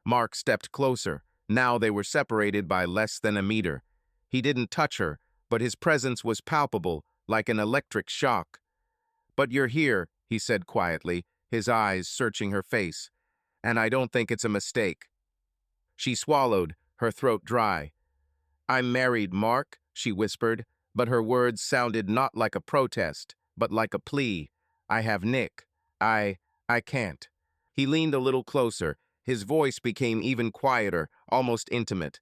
Mark stepped closer. Now they were separated by less than a meter. He didn't touch her, but his presence was palpable, like an electric shock. "But you're here," he said quietly, his eyes searching her face. "And I don't think it's a mistake." She swallowed, her throat dry. "I'm married, Mark," she whispered, but her words sounded not like a protest, but like a plea. "I have Nick. I can't." He leaned a little closer. His voice became even quieter, almost intimate.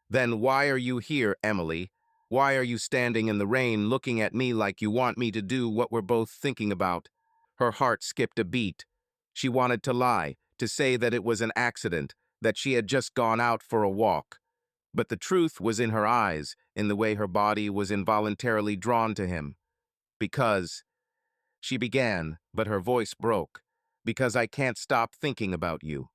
"Then why are you here, Emily? Why are you standing in the rain looking at me like you want me to do what we're both thinking about?" Her heart skipped a beat. She wanted to lie, to say that it was an accident, that she had just gone out for a walk. But the truth was in her eyes, in the way her body was involuntarily drawn to him. "Because," she began, but her voice broke. "Because I can't stop thinking about you."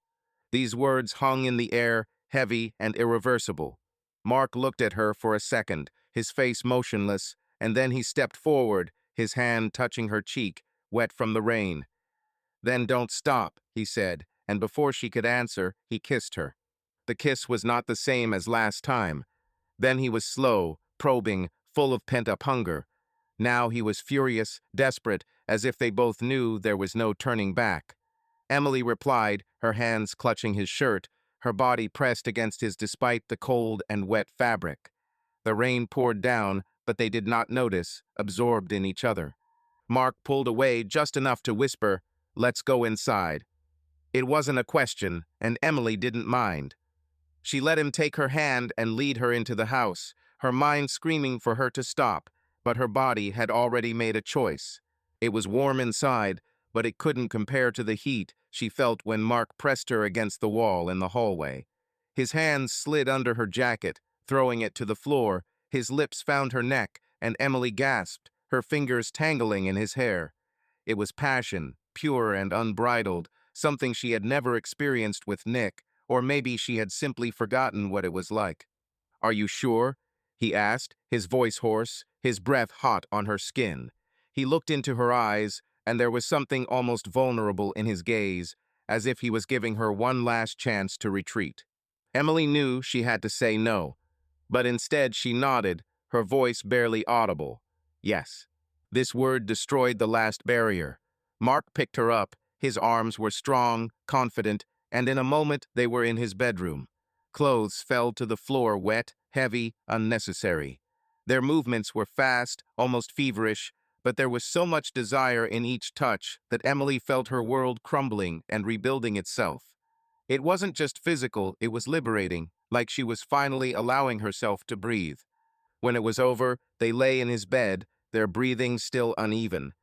These words hung in the air, heavy and irreversible. Mark looked at her for a second, his face motionless, and then he stepped forward, his hand touching her cheek, wet from the rain. "Then don't stop," he said, and before she could answer, he kissed her. The kiss was not the same as last time. Then he was slow, probing, full of pent-up hunger. Now he was furious, desperate, as if they both knew there was no turning back. Emily replied, her hands clutching his shirt, her body pressed against his despite the cold and wet fabric. The rain poured down, but they did not notice, absorbed in each other. Mark pulled away just enough to whisper, "Let's go inside." It wasn't a question, and Emily didn't mind. She let him take her hand and lead her into the house, her mind screaming for her to stop, but her body had already made a choice. It was warm inside, but it couldn't compare to the heat she felt when Mark pressed her against the wall in the hallway. His hands slid under her jacket, throwing it to the floor. His lips found her neck, and Emily gasped, her fingers tangling in his hair. It was passion, pure and unbridled, something she had never experienced with Nick, or maybe she had simply forgotten what it was like. "Are you sure?" he asked, his voice hoarse, his breath hot on her skin. He looked into her eyes, and there was something almost vulnerable in his gaze, as if he was giving her one last chance to retreat. Emily knew she had to say no, but instead she nodded, her voice barely audible. Yes. This word destroyed the last barrier. Mark picked her up. His arms were strong, confident, and in a moment they were in his bedroom. Clothes fell to the floor, wet, heavy, unnecessary. Their movements were fast, almost feverish, but there was so much desire in each touch that Emily felt her world crumbling and rebuilding itself. It wasn't just physical, it was liberating, like she was finally allowing herself to breathe. When it was over, they lay in his bed, their breathing still uneven.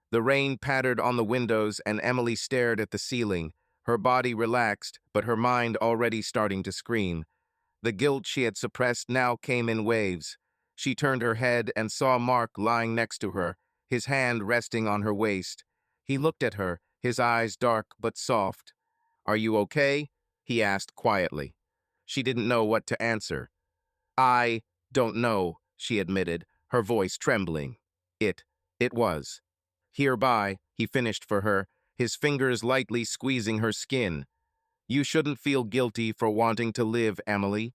The rain pattered on the windows and Emily stared at the ceiling, her body relaxed, but her mind already starting to scream. The guilt she had suppressed now came in waves. She turned her head and saw Mark lying next to her, his hand resting on her waist. He looked at her, his eyes dark but soft. "Are you okay?" he asked quietly. She didn't know what to answer. "I don't know," she admitted, her voice trembling. It was. "Hereby," he finished for her, his fingers lightly squeezing her skin. "You shouldn't feel guilty for wanting to live, Emily."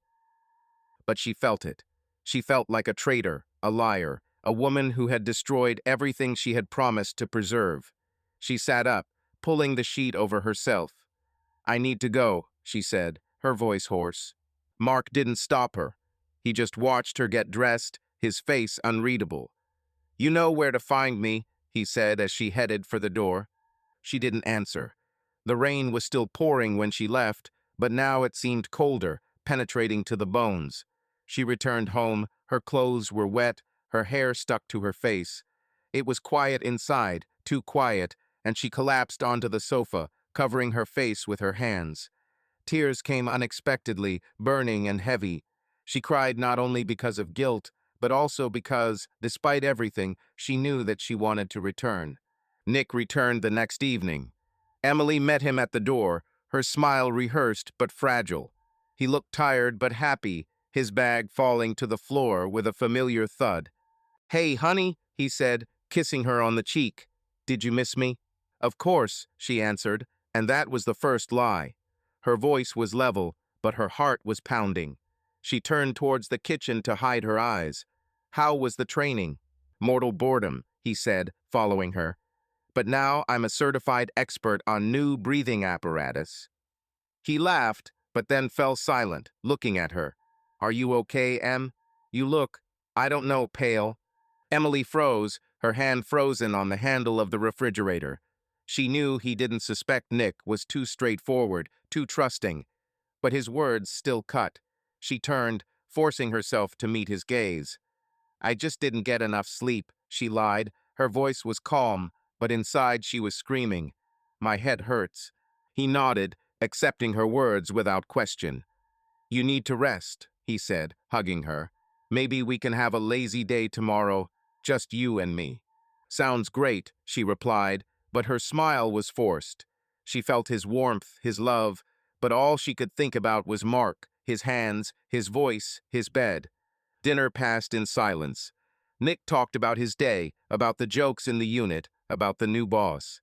But she felt it. She felt like a traitor, a liar, a woman who had destroyed everything she had promised to preserve. She sat up, pulling the sheet over herself. "I need to go," she said, her voice hoarse. Mark didn't stop her. He just watched her get dressed, his face unreadable. "You know where to find me," he said as she headed for the door. She didn't answer. The rain was still pouring when she left, but now it seemed colder, penetrating to the bones. She returned home, her clothes were wet, her hair stuck to her face. It was quiet inside, too quiet, and she collapsed onto the sofa, covering her face with her hands. Tears came unexpectedly, burning and heavy. She cried not only because of guilt, but also because, despite everything, she knew that she wanted to return. Nick returned the next evening. Emily met him at the door, her smile rehearsed but fragile. He looked tired but happy, his bag falling to the floor with a familiar thud. "Hey, honey," he said, kissing her on the cheek. "Did you miss me?" "Of course," she answered, and that was the first lie. Her voice was level, but her heart was pounding. She turned towards the kitchen to hide her eyes. "How was the training?" "Mortal boredom," he said, following her. "But now I'm a certified expert on new breathing apparatus." He laughed, but then fell silent, looking at her. "Are you okay, Em? You look, I don't know, pale." Emily froze, her hand frozen on the handle of the refrigerator. She knew he didn't suspect Nick was too straightforward, too trusting, but his words still cut. She turned, forcing herself to meet his gaze. "I just didn't get enough sleep," she lied. Her voice was calm, but inside she was screaming. "My head hurts." He nodded, accepting her words without question. "You need to rest," he said, hugging her. "Maybe we can have a lazy day tomorrow, just you and me." "Sounds great," she replied, but her smile was forced. She felt his warmth, his love, but all she could think about was Mark, his hands, his voice, his bed. Dinner passed in silence. Nick talked about his day, about the jokes in the unit, about the new boss.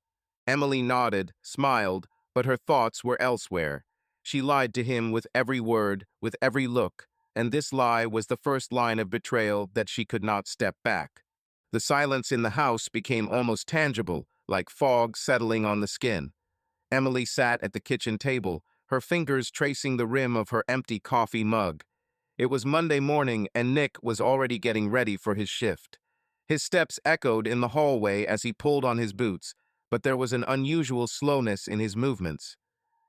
Emily nodded, smiled, but her thoughts were elsewhere. She lied to him with every word, with every look, and this lie was the first line of betrayal that she could not step back. The silence in the house became almost tangible, like fog settling on the skin. Emily sat at the kitchen table, her fingers tracing the rim of her empty coffee mug. It was Monday morning, and Nick was already getting ready for his shift. His steps echoed in the hallway as he pulled on his boots, but there was an unusual slowness in his movements.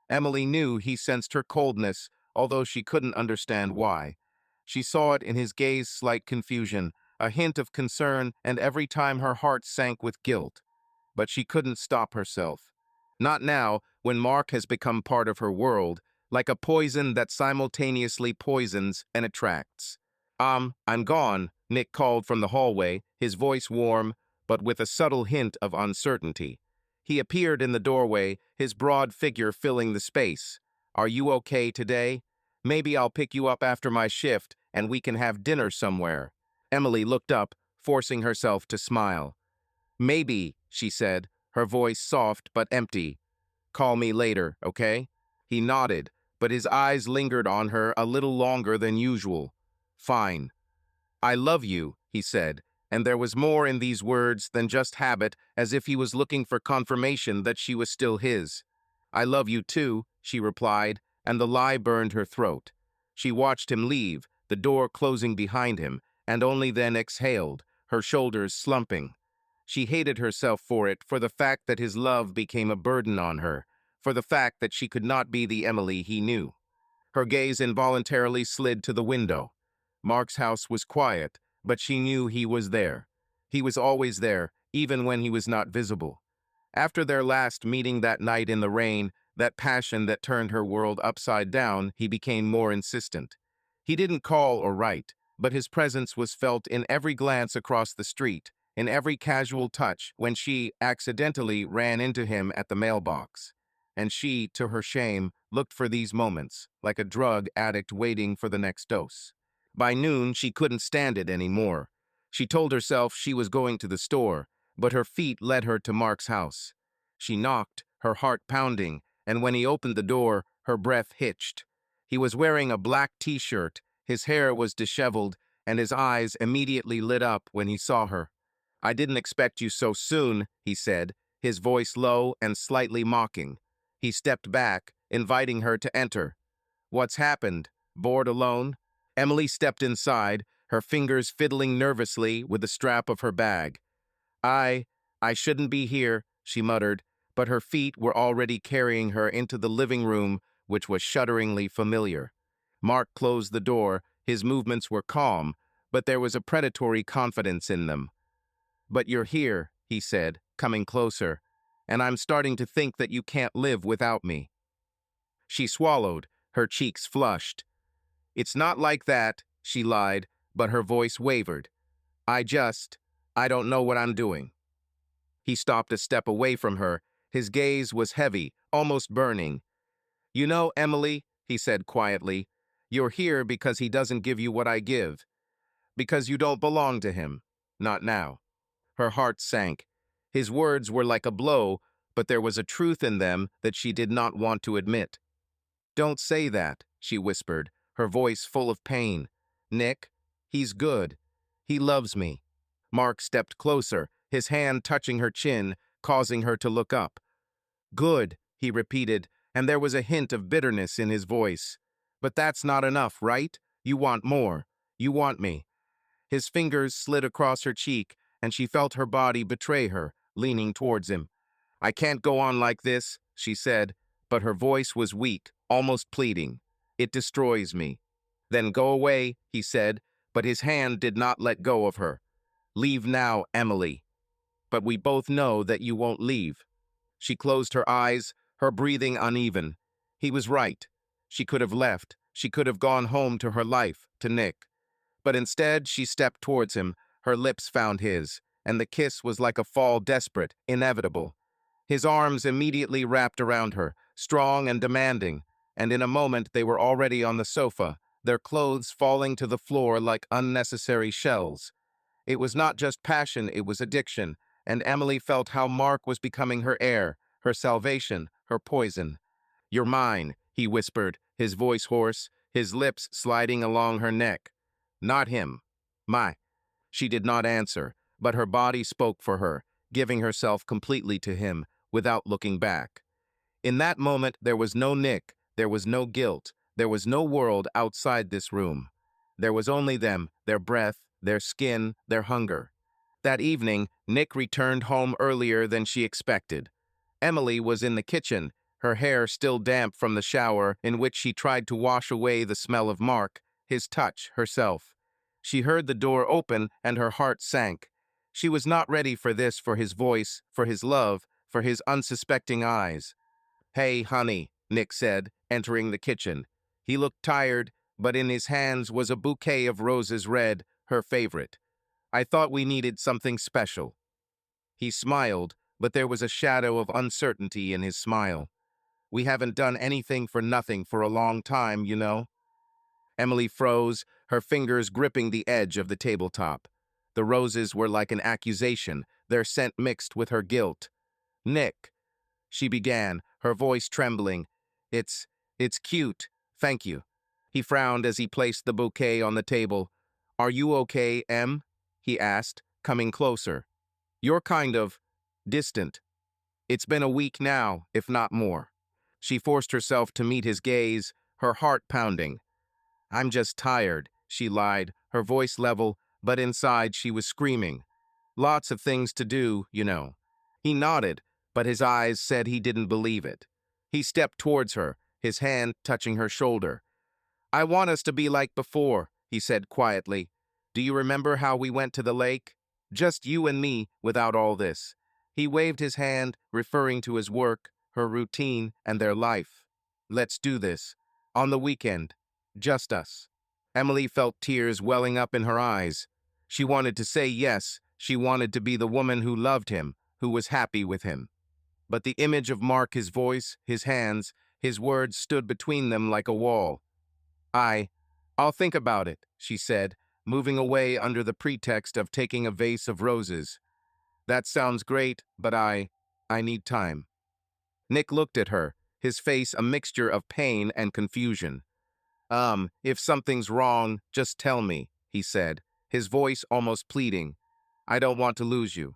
Emily knew he sensed her coldness, although she couldn't understand why. She saw it in his gaze's slight confusion, a hint of concern, and every time her heart sank with guilt. But she couldn't stop herself. Not now, when Mark has become part of her world, like a poison that simultaneously poisons and attracts. I'm gone," Nick called from the hallway, his voice warm, but with a subtle hint of uncertainty. He appeared in the doorway, his broad figure filling the space. "Are you okay today? Maybe I'll pick you up after my shift, and we can have dinner somewhere." Emily looked up, forcing herself to smile. "Maybe," she said, her voice soft but empty. "Call me later, okay?" He nodded, but his eyes lingered on her a little longer than usual. "Fine." "I love you," he said, and there was more in these words than just habit, as if he was looking for confirmation that she was still his. "I love you too," she replied, and the lie burned her throat. She watched him leave, the door closing behind him, and only then exhaled, her shoulders slumping. She hated herself for it, for the fact that his love became a burden on her, for the fact that she could not be the Emily he knew. Her gaze involuntarily slid to the window. Mark's house was quiet, but she knew he was there. He was always there, even when he was not visible. After their last meeting that night in the rain, that passion that turned her world upside down, he became more insistent. He didn't call or write, but his presence was felt in every glance across the street, in every casual touch when she accidentally ran into him at the mailbox. And she, to her shame, looked for these moments, like a drug addict waiting for the next dose. By noon, she couldn't stand it anymore. She told herself she was going to the store, but her feet led her to Mark's house. She knocked, her heart pounding, and when he opened the door, her breath hitched. He was wearing a black t-shirt, his hair was disheveled, and his eyes immediately lit up when he saw her. "I didn't expect you so soon," he said, his voice low and slightly mocking. He stepped back, inviting her to enter. "What's happened? Bored alone?" Emily stepped inside, her fingers fiddling nervously with the strap of her bag. I, I shouldn't be here," she muttered, but her feet were already carrying her into the living room, which was shudderingly familiar. Mark closed the door, his movements were calm, but there was a predatory confidence in them. "But you're here," he said, coming closer, "and I'm starting to think that you can't live without me." She swallowed, her cheeks flushed. "It's not like that," she lied, but her voice wavered. I just, I don't know what I'm doing." He stopped a step away from her. His gaze was heavy, almost burning. "You know, Emily," he said quietly, "you're here because he doesn't give you what I give. Because you don't belong to him. Not now." Her heart sank. His words were like a blow, but there was a truth in them that she did not want to admit. "Don't say that," she whispered, her voice full of pain. "Nick, he's good. He loves me." Mark stepped closer, his hand touching her chin, causing her to look up. "Good," he repeated, and there was a hint of bitterness in his voice. "But that's not enough, right? You want more. You want me." His fingers slid across her cheek, and she felt her body betray her, leaning towards him. "I can't go on like this," she said, but her voice was weak, almost pleading. "It destroys me." "Then go away," he said, but his hand did not let go of her. "Leave now, Emily." "But we both know that you won't leave." She closed her eyes, her breathing uneven. He was right. She could have left. She could have gone home to her life, to Nick. But instead, she stepped towards him, her lips found his, and the kiss was like a fall desperate, inevitable. His arms immediately wrapped around her, strong and demanding, and in a moment they were already on the sofa, their clothes falling to the floor like unnecessary shells. It was not just passion, it was addiction, and Emily felt how Mark was becoming her heir, her salvation, her poison. "You're mine," he whispered, his voice hoarse, his lips sliding along her neck. "Not him. My." She did not answer, but her body spoke for her, giving herself completely to him, without looking back. In that moment, there was no Nick, there was no guilt, there was no world outside this room. There was only them, their breath, their skin, their hunger. That evening, Nick returned home earlier than she expected. Emily was in the kitchen, her hair still damp from the shower in which she tried to wash away the smell of Mark, his touch, herself. She heard the door open and her heart sank. She was not ready for this, for his voice, for his love, for his unsuspecting eyes. "Hey, honey," Nick said, entering the kitchen. He looked tired, but in his hands was a bouquet of roses red, her favorite. "I thought we needed something special." He smiled, but there was a shadow of uncertainty in his smile. "We haven't done anything for nothing for a long time, you know." Emily froze, her fingers gripping the edge of the tabletop. The roses were like an accusation, their scent mixed with her guilt. "Nick," she began, her voice trembling. It's cute, thank you." He frowned as he placed the bouquet on the table. "Are you okay, Em?" he asked, coming closer. "You're kind of distant. It's been a week now, if not more." She forced herself to meet his gaze, her heart pounding. "I'm just tired," she lied, her voice level, but inside she was screaming. "Lots of things to do, you know." He nodded, but his eyes said he didn't believe it. He stepped towards her, his hand touching her shoulder. "I want us to be like before," he said quietly. "Do you remember how we went to the lake? Just you and me, without all this." He waved his hand, referring to his work, her routine, and their life. "Let's do this. On the weekend. Just us." Emily felt tears welling up in her eyes. She wanted to say yes. She wanted to be the woman who loved him, who was happy with him. But the image of Mark, his voice, his hands, his words stood between them like a wall. I'll think about it," she said, moving away under the pretext of taking a vase of roses. "That sounds great, but I need time. Nick looked at her, his face a mixture of pain and confusion. If something's wrong, just tell me, he said, his voice almost pleading. I don't want to lose you.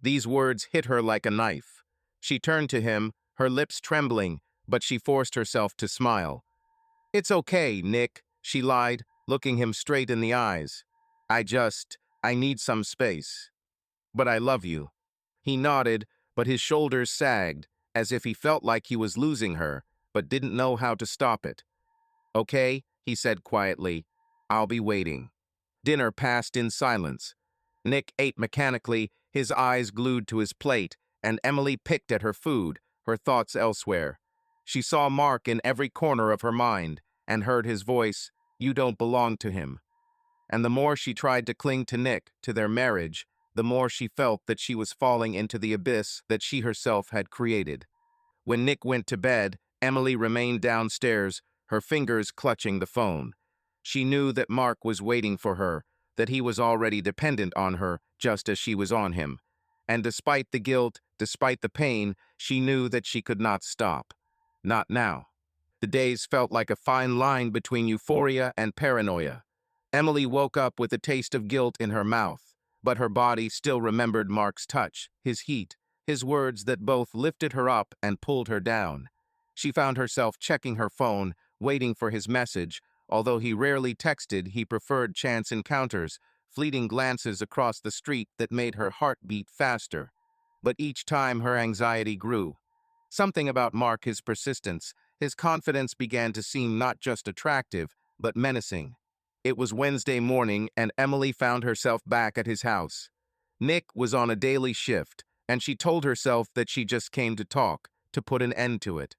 These words hit her like a knife. She turned to him, her lips trembling, but she forced herself to smile. It's okay, Nick, she lied, looking him straight in the eyes. I need some space. But I love you. He nodded, but his shoulders sagged, as if he felt like he was losing her, but didn't know how to stop it. Okay, he said quietly. I'll be waiting. Dinner passed in silence. Nick ate mechanically, his eyes glued to his plate, and Emily picked at her food, her thoughts elsewhere. She saw Mark in every corner of her mind, and heard his voice, "You don't belong to him." And the more she tried to cling to Nick, to their marriage, the more she felt that she was falling into the abyss that she herself had created. When Nick went to bed, Emily remained downstairs, her fingers clutching the phone. She knew that Mark was waiting for her, that he was already dependent on her, just as she was on him. And despite the guilt, despite the pain, she knew that she could not stop. Not now. The days felt like a fine line between euphoria and paranoia. Emily woke up with a taste of guilt in her mouth, but her body still remembered Mark's touch, his heat, his words that both lifted her up and pulled her down. She found herself checking her phone, waiting for his message. Although he rarely texted, he preferred chance encounters, fleeting glances across the street that made her heart beat faster. But each time her anxiety grew. Something about Mark, his persistence, his confidence began to seem not just attractive, but menacing. It was Wednesday morning, and Emily found herself back at his house. Nick was on a daily shift, and she told herself that she just came to talk, to put an end to it.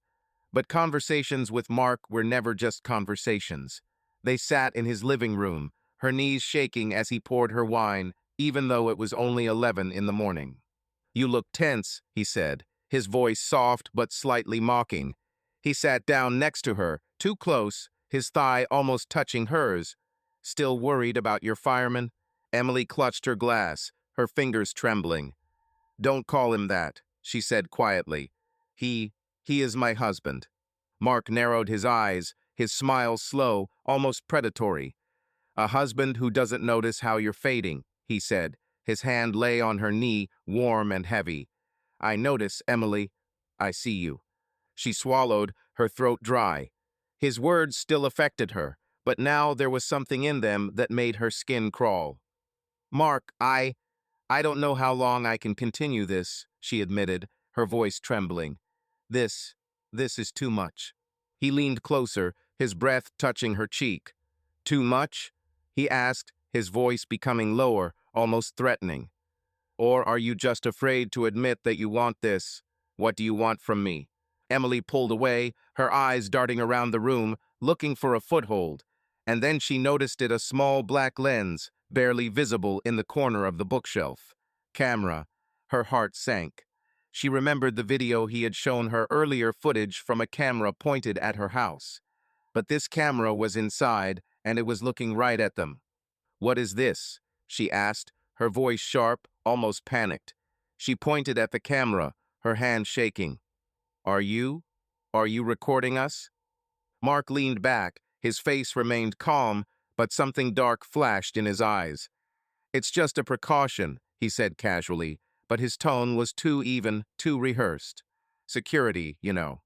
But conversations with Mark were never just conversations. They sat in his living room, her knees shaking as he poured her wine, even though it was only 11 in the morning. You look tense, he said, his voice soft but slightly mocking. He sat down next to her, too close, his thigh almost touching hers. Still worried about your fireman? Emily clutched her glass, her fingers trembling. Don't call him that, she said quietly. He is my husband. Mark narrowed his eyes, his smile slow, almost predatory. A husband who doesn't notice how you're fading, he said. His hand lay on her knee, warm and heavy. I notice, Emily. I see you. She swallowed, her throat dry. His words still affected her, but now there was something in them that made her skin crawl. Mark, I don't know how long I can continue this, she admitted, her voice trembling. This, this is too much. He leaned closer, his breath touching her cheek. Too much? He asked, his voice becoming lower, almost threatening. Or are you just afraid to admit that you want this? What do you want from me? Emily pulled away, her eyes darting around the room, looking for a foothold. And then she noticed it, a small black lens, barely visible in the corner of the bookshelf. Camera. Her heart sank. She remembered the video he had shown her earlier, footage from a camera pointed at her house. But this camera was inside, and it was looking right at them. What is this? She asked, her voice sharp, almost panicked. She pointed at the camera, her hand shaking. Are you? Are you recording us? Mark leaned back, his face remained calm, but something dark flashed in his eyes. It's just a precaution, he said casually, but his tone was too even, too rehearsed. Security, you know.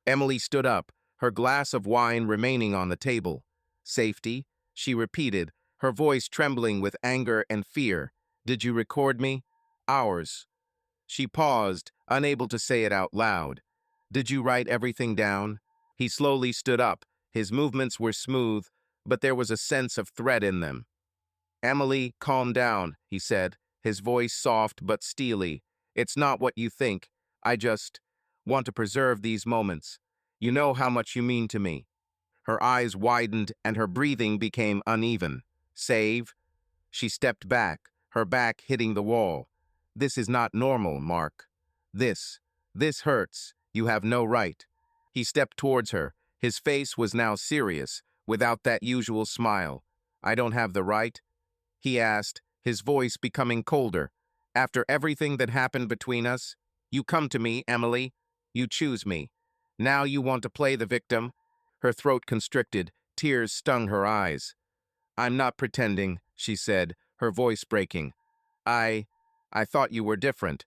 Emily stood up, her glass of wine remaining on the table. Safety, she repeated, her voice trembling with anger and fear. Did you record me? Ours. She paused, unable to say it out loud. Did you write everything down? He slowly stood up. His movements were smooth, but there was a sense of threat in them. Emily, calm down, he said, his voice soft but steely. It's not what you think. I just want to preserve these moments. You know how much you mean to me. Her eyes widened and her breathing became uneven. Save? She stepped back, her back hitting the wall. This is not normal, Mark. This hurts. You have no right. He stepped towards her. His face was now serious, without that usual smile. I don't have the right? He asked, his voice becoming colder. After everything that happened between us? You come to me, Emily. You choose me. Now you want to play the victim? Her throat constricted, tears stung her eyes. I'm not pretending, she said, her voice breaking. I... I thought you were different.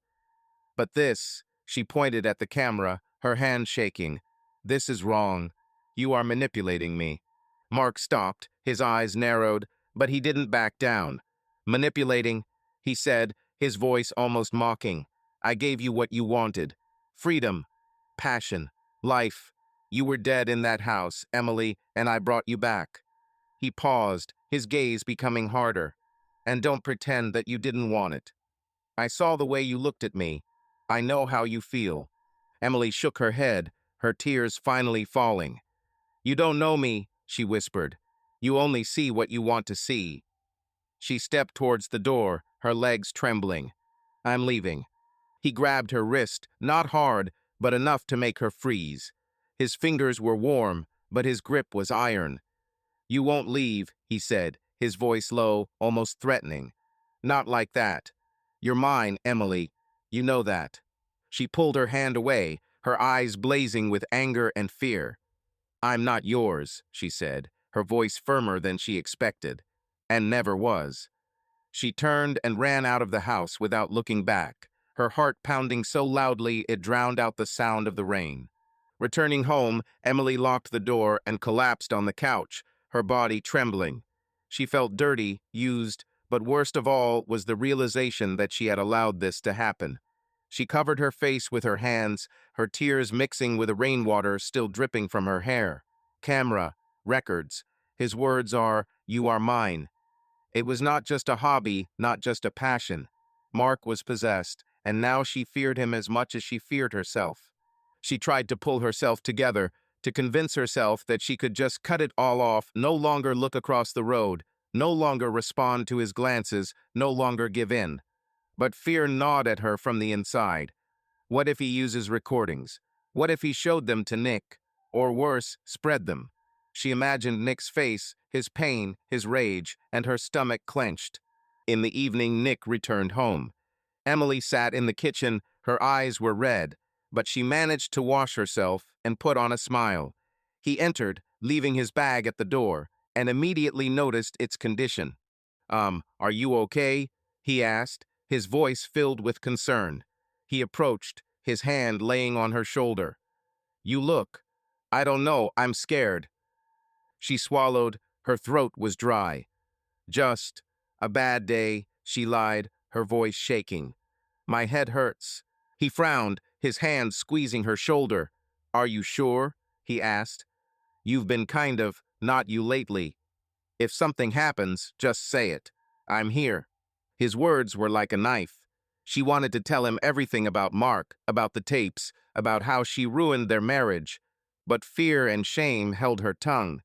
But this, she pointed at the camera, her hand shaking. This is wrong. You are manipulating me. Mark stopped, his eyes narrowed, but he didn't back down. Manipulating, he said, his voice almost mocking. I gave you what you wanted. Freedom, passion, life. You were dead in that house, Emily, and I brought you back. He paused, his gaze becoming harder. And don't pretend that you didn't want it. I saw the way you looked at me. I know how you feel. Emily shook her head, her tears finally falling. You don't know me, she whispered. You only see what you want to see. She stepped towards the door, her legs trembling. I'm leaving. He grabbed her wrist, not hard, but enough to make her freeze. His fingers were warm, but his grip was iron. You won't leave, he said, his voice low, almost threatening. Not like that. You're mine, Emily. You know that. She pulled her hand away, her eyes blazing with anger and fear. I'm not yours, she said, her voice firmer than she expected, and never was. She turned and ran out of the house without looking back, her heart pounding so loudly it drowned out the sound of the rain. Returning home, Emily locked the door and collapsed on the couch, her body trembling. She felt dirty, used, but worst of all was the realization that she had allowed this to happen. She covered her face with her hands, her tears mixing with the rainwater still dripping from her hair. Camera, records. His words are, "You are mine." It was not just a hobby, not just a passion. Mark was possessed, and now she feared him as much as she feared herself. She tried to pull herself together, to convince herself that she could just cut it all off, no longer look across the road, no longer respond to his glances, no longer give in. But fear gnawed at her from the inside. What if he uses recordings? What if he showed them to Nick? Or worse, spread them? She imagined Nick's face, his pain, his rage, and her stomach clenched. In the evening, Nick returned home. Emily sat in the kitchen, her eyes were red, but she managed to wash herself and put on a smile. He entered, leaving his bag at the door, and immediately noticed its condition. Are you okay?" he asked, his voice filled with concern. He approached, his hand laying on her shoulder. "You look. I don't know, I'm scared." She swallowed, her throat was dry. "Just a bad day," she lied, her voice shaking. "My head hurts." He frowned, his hand squeezing her shoulder. "Are you sure?" he asked. "You've been kind of not you lately. If something happens, just say it. I'm here." His words were like a knife. She wanted to tell him everything about Mark, about the tapes, about how she ruined their marriage. But fear and shame held her tongue.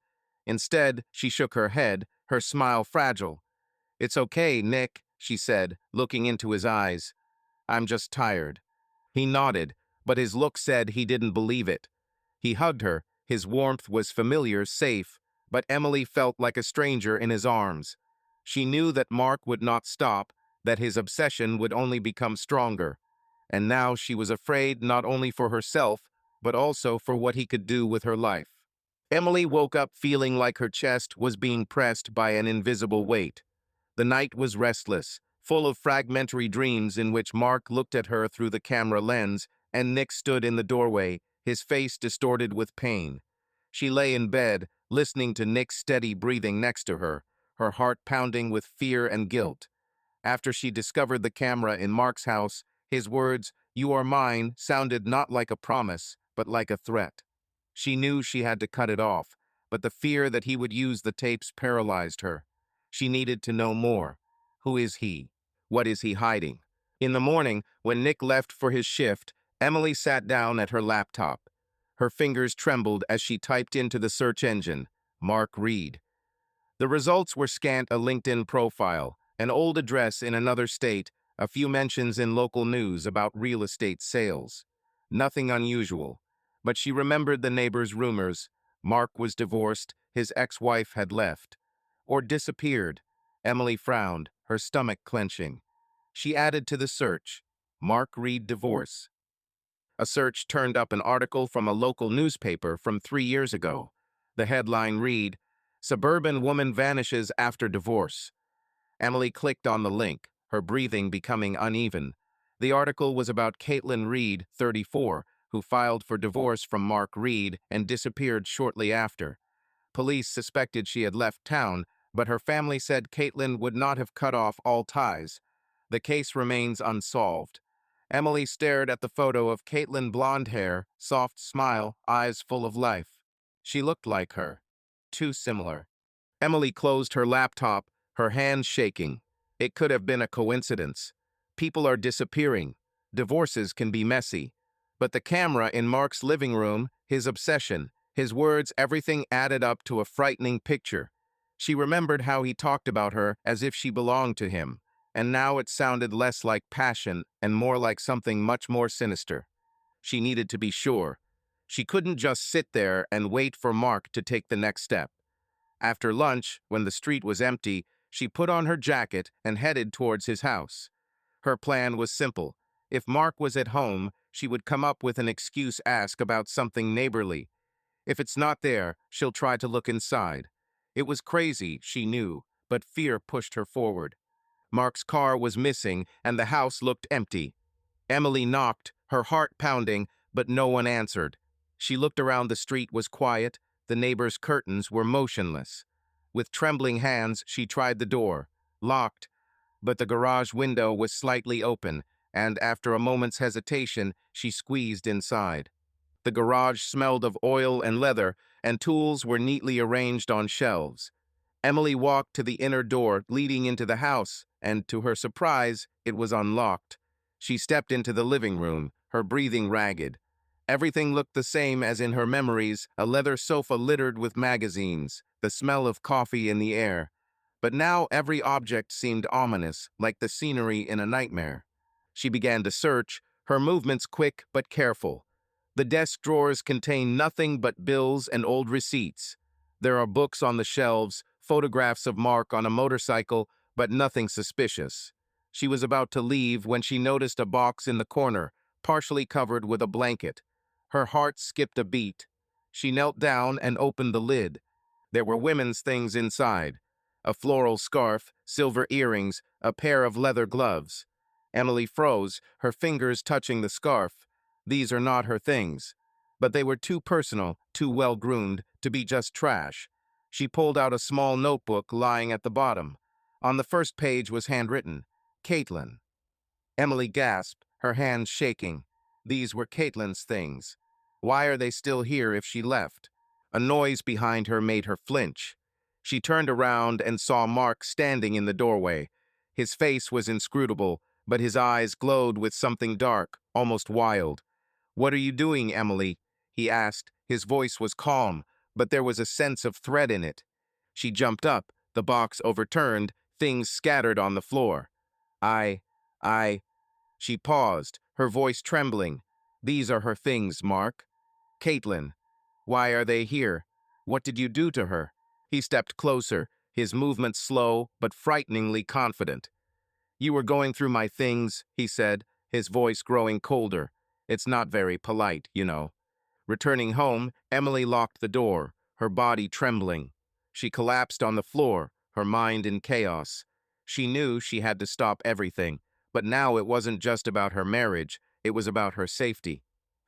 Instead, she shook her head, her smile fragile. "It's okay, Nick," she said, looking into his eyes. "I'm just tired." He nodded, but his look said he didn't believe it. He hugged her, his warmth was familiar, safe, but Emily felt like a stranger in his arms. She knew that Mark would not stop, that his obsession would only become stronger. And now she was afraid not only for herself, but also for what he could do with her life. Emily woke up feeling like her chest was being pressed by an invisible weight. The night was restless, full of fragmentary dreams in which Mark looked at her through the camera lens, and Nick stood in the doorway, his face distorted with pain. She lay in bed, listening to Nick's steady breathing next to her heart pounding with fear and guilt. After she discovered the camera in Mark's house, his words, "You are mine," sounded not like a promise, but like a threat. She knew she had to cut it off, but the fear that he would use the tapes paralyzed her. She needed to know more. Who is he? What is he hiding? In the morning, when Nick left for his shift, Emily sat down at her laptop. Her fingers trembled as she typed into the search engine, Mark Reed. The results were scant: a LinkedIn profile, an old address in another state, a few mentions in local news about real estate sales. Nothing unusual. But she remembered the neighbors' rumors. Mark was divorced, his ex-wife had left. Or disappeared. Emily frowned, her stomach clenching. She added to the search, Mark Reed divorce. A search turned up an article from a local newspaper from 3 years ago. The headline read, "Suburban Woman Vanishes After Divorce." Emily clicked on the link, her breathing becoming uneven. The article was about Caitlin Reed, 34, who filed for divorce from Mark Reed and disappeared shortly after. Police suspected she had left town, but her family said Caitlin would not have cut off all ties. The case remains unsolved. Emily stared at the photo of Caitlin, blonde hair, soft smile, eyes full of life. She looked like her. Too similar. Emily closed her laptop, her hands shaking. It could have been a coincidence. People are disappearing. Divorces can be messy. But the camera in Mark's living room, his obsession, his words, everything added up to a frightening picture. She remembered how he talked about her as if she belonged to him, and now it sounded less like passion and more like something much more sinister. She needed to be sure. She couldn't just sit there and wait for Mark to take the next step. After lunch, when the street was empty, she put on her jacket and headed towards his house. Her plan was simple. If Mark was at home, she would come up with an excuse, ask about something neighborly. If it's not there, she'll try to look inside. It was crazy, she knew, but fear pushed her forward. Mark's car was missing, and the house looked empty. Emily knocked, her heart pounding, but no one answered. She looked around. The street was quiet. The neighbors' curtains were motionless. With trembling hands, she tried the door. Locked, but the garage window was slightly open, and after a moment's hesitation, she squeezed inside. The garage smelled of oil and leather, and tools were neatly arranged on shelves. Emily walked to the inner door leading into the house, and to her surprise, it was unlocked. She stepped into the living room, her breathing ragged. Everything looked the same as in her memories, a leather sofa littered with magazines, the smell of coffee in the air. But now every object seemed ominous, like the scenery in a nightmare. She began to search, her movements quick but careful. The desk drawers contain nothing but bills and old receipts. There are books on the shelves, photographs of Mark on a motorcycle, but nothing suspicious. She was about to leave when she noticed a box in the corner, partially covered with a blanket. Her heart skipped a beat. She knelt down and opened the lid. There were women's things inside. A floral scarf, silver earrings, a pair of leather gloves. Emily froze, her fingers touching the scarf. These are not her things. But they were too personal, too well-groomed, to be just trash. She pulled out a small notebook lying at the bottom. On the first page was handwritten, "Caitlin." Emily gasped, her hands shaking. These were Caitlin's things. Why are they still here if she left? A noise behind her made her flinch. She turned around and saw Mark standing in the doorway. His face was inscrutable, but his eyes glowed with something dark, almost wild. "What are you doing, Emily?" he asked. His voice was calm, but there was a sense of threat in it. She jumped up, the box overturned, things scattered on the floor. I... She paused, her voice trembling. "These are her things, Mark." "Caitlin, why are they here? What did you do to her?" He stepped closer, his movements slow but frighteningly confident. "You were going through my things," he said, his voice growing colder. "It's not very polite, you know." Returning home, Emily locked the door, her body trembling. She collapsed on the floor, her mind in chaos. She knew she had to stop everything, but now it wasn't just about her marriage, it was about her safety.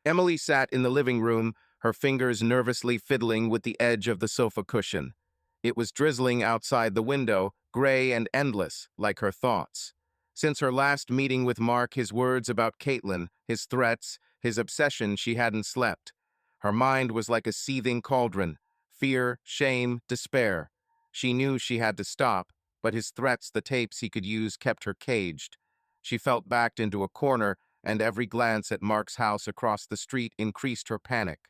Emily sat in the living room, her fingers nervously fiddling with the edge of the sofa cushion. It was drizzling outside the window, gray and endless, like her thoughts. Since her last meeting with Mark, his words about Caitlin, his threats, his obsession, she hadn't slept. Her mind was like a seething cauldron, fear, shame, despair. She knew she had to stop, but his threats, the tapes he could use, kept her caged. She felt backed into a corner, and every glance at Mark's house across the street increased her panic.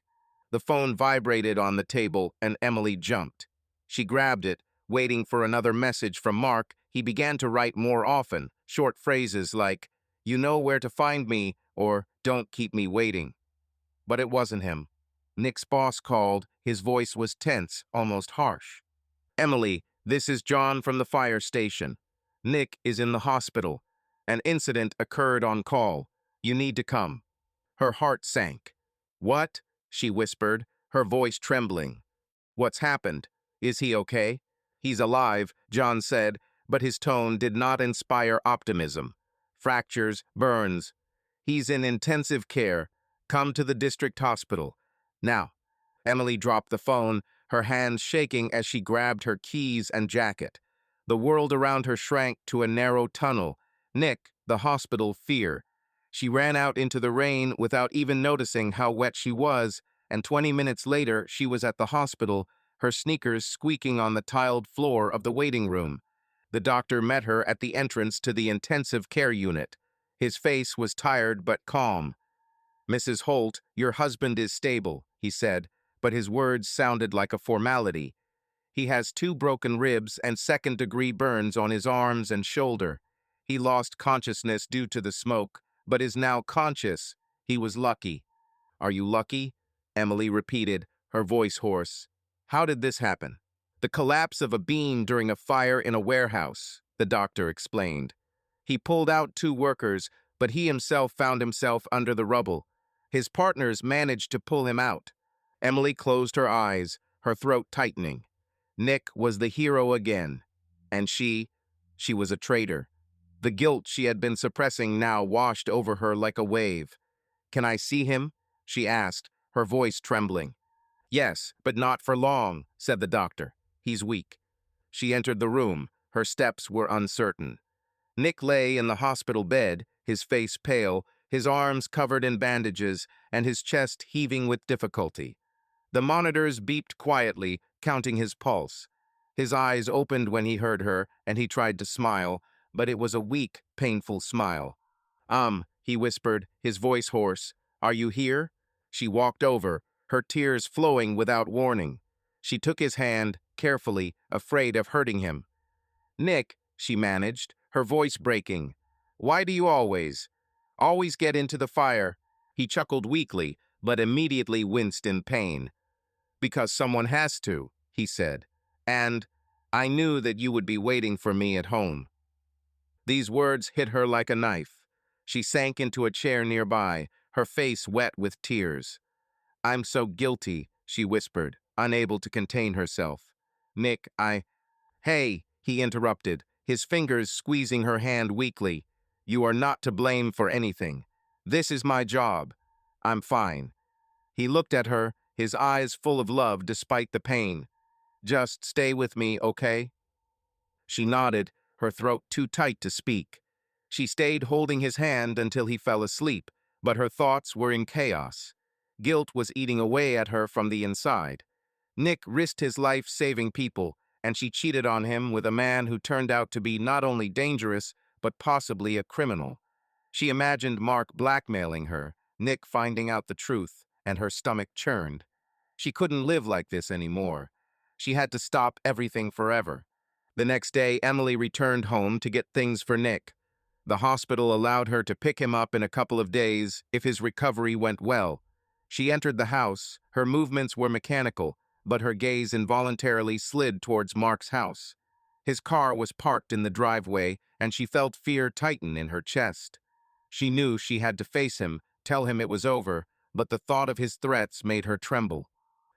The phone vibrated on the table, and Emily jumped. She grabbed it, waiting for another message from Mark. He began to write more often, short phrases like, "You know where to find me," or "Don't keep me waiting." But it wasn't him. Nick's boss called. His voice was tense, almost harsh. "Emily, this is John from the fire station. Nick is in the hospital. An incident occurred on call. You need to come." Her heart sank. "What?" she whispered, her voice trembling. "What's happened? Is he okay?" "He's alive," John said, but his tone did not inspire optimism. "Fractures, burns. He's in intensive care. Come to the district hospital. Now." Emily dropped the phone, her hands shaking as she grabbed her keys and jacket. The world around her shrank to a narrow tunnel. Nick, the hospital, fear. She ran out into the rain without even noticing how wet she was, and 20 minutes later she was at the hospital, her sneakers squeaking on the tiled floor of the waiting room. The doctor met her at the entrance to the intensive care unit. His face was tired but calm. "Mrs. Holt, your husband is stable," he said, but his words sounded like a formality. "He has 2 broken ribs and second-degree burns on his arms and shoulder. He lost consciousness due to the smoke, but is now conscious. He was lucky." "Are you lucky?" Emily repeated, her voice hoarse. "How did this happen?" "The collapse of a beam during a fire in a warehouse," the doctor explained. "He pulled out 2 workers, but he himself found himself under the rubble. His partners managed to pull him out." Emily closed her eyes, her throat tightening. Nick was the hero again. And she was a traitor. The guilt she had been suppressing now washed over her like a wave. "Can I see him?" she asked, her voice trembling. "Yes, but not for long," said the doctor. "He's weak." She entered the room. Her steps were uncertain. Nick lay in the hospital bed, his face pale, his arms covered in bandages, and his chest heaving with difficulty. The monitors beeped quietly, counting his pulse. His eyes opened when he heard her, and he tried to smile, but it was a weak, painful smile. He whispered, his voice hoarse. "Are you here?" She walked over, her tears flowing without warning. She took his hand, carefully, afraid of hurting him. "Nick," she managed, her voice breaking. "Why do you always get into the fire?" He chuckled weakly, but immediately winced in pain. "Because someone has to," he said. "And I knew that you would be waiting for me at home." These words hit her like a knife. She sank into a chair nearby, her face wet with tears. "I'm so guilty," she whispered, unable to contain herself. "Nick, Hey," he interrupted, his fingers squeezing her hand weakly. "You are not to blame for anything. This is my job. I'm fine." He looked at her, his eyes full of love despite the pain. "Just stay with me, okay?" She nodded, her throat too tight to speak. She stayed holding his hand until he fell asleep, but her thoughts were in chaos. Guilt was eating away at her from the inside. Nick risked his life saving people, and she cheated on him with a man who turned out to be not only dangerous, but possibly a criminal. She imagined Mark blackmailing her, Nick finding out the truth, and her stomach churned. She couldn't live like this anymore. She had to stop everything forever. The next day, Emily returned home to get things for Nick. The hospital allowed her to pick him up in a couple of days if his recovery went well. She entered the house. Her movements were mechanical, but her gaze involuntarily slid towards Mark's house. His car was parked in the driveway, and she felt fear tighten in her chest. She knew she had to face him, tell him it was over, but the thought of his threats made her tremble.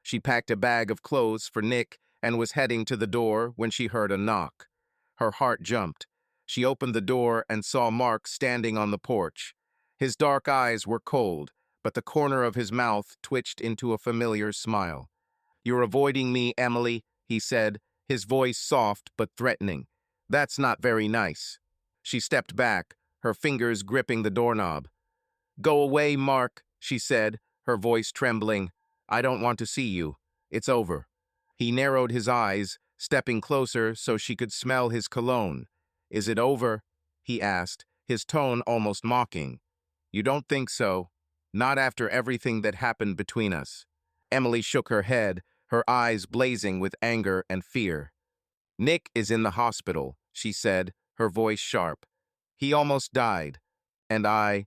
She packed a bag of clothes for Nick and was heading to the door when she heard a knock. Her heart jumped. She opened the door and saw Mark standing on the porch. His dark eyes were cold, but the corner of his mouth twitched into a familiar smile. "You're avoiding me, Emily," he said, his voice soft but threatening. "That's not very nice." She stepped back, her fingers gripping the doorknob. "Go away, Mark," she said, her voice trembling. "I don't want to see you. It's over." He narrowed his eyes, stepping closer so she could smell his cologne. "Is it over?" he asked, his tone almost mocking. "You don't think so? Not after everything that happened between us." Emily shook her head, her eyes blazing with anger and fear. "Nick is in the hospital," she said, her voice sharp. "He almost died. And I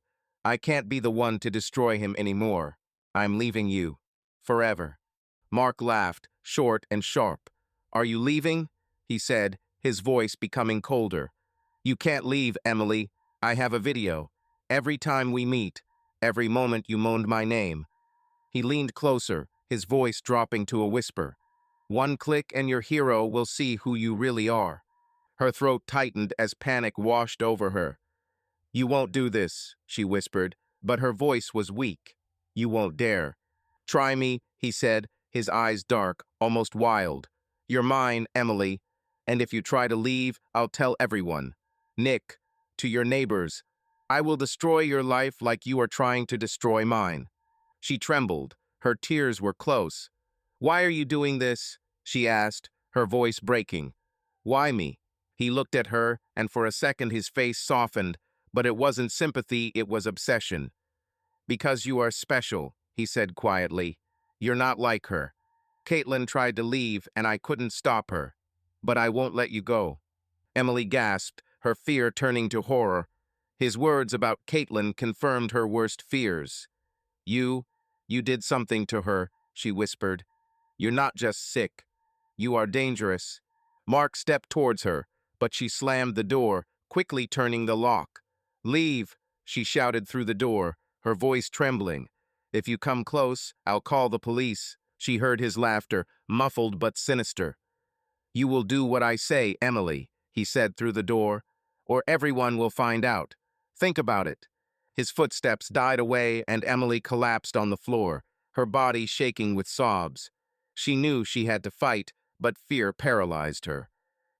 can't be the one to destroy him anymore. I'm leaving you. Forever." Mark laughed, short and sharp. "Are you leaving?" he said, his voice becoming colder. "You can't leave, Emily. I have a video. Every time we meet, Every moment you moaned my name." He leaned closer, his voice dropping to a whisper. "One click and your hero will see who you really are." Her throat tightened as panic washed over her. "You won't do this," she whispered, but her voice was weak. "You won't dare." "Try me," he said, his eyes dark, almost wild. "You're mine, Emily, and if you try to leave, I'll tell everyone. Nick, to your neighbors. I will destroy your life like you are trying to destroy mine." She trembled. Her tears were close. "Why are you doing this?" she asked, her voice breaking. "Why me?" He looked at her, and for a second his face softened, but it wasn't sympathy, it was obsession. "Because you are special," he said quietly. "You're not like her. Caitlin tried to leave, and I couldn't stop her. But I won't let you go." Emily gasped, her fear turning to horror. His words about Caitlin confirmed her worst fears. You did something to her," she whispered. "You're not just sick. You are dangerous." Mark stepped towards her, but she slammed the door, quickly turning the lock. "Leave," she shouted through the door, her voice trembling. "If you come close, I'll call the police." She heard his laughter, muffled but sinister. "You will do what I say, Emily," he said through the door, "or everyone will find out. Think about it." His footsteps died away and Emily collapsed on the floor, her body shaking with sobs. She knew she had to fight, but fear paralyzed her.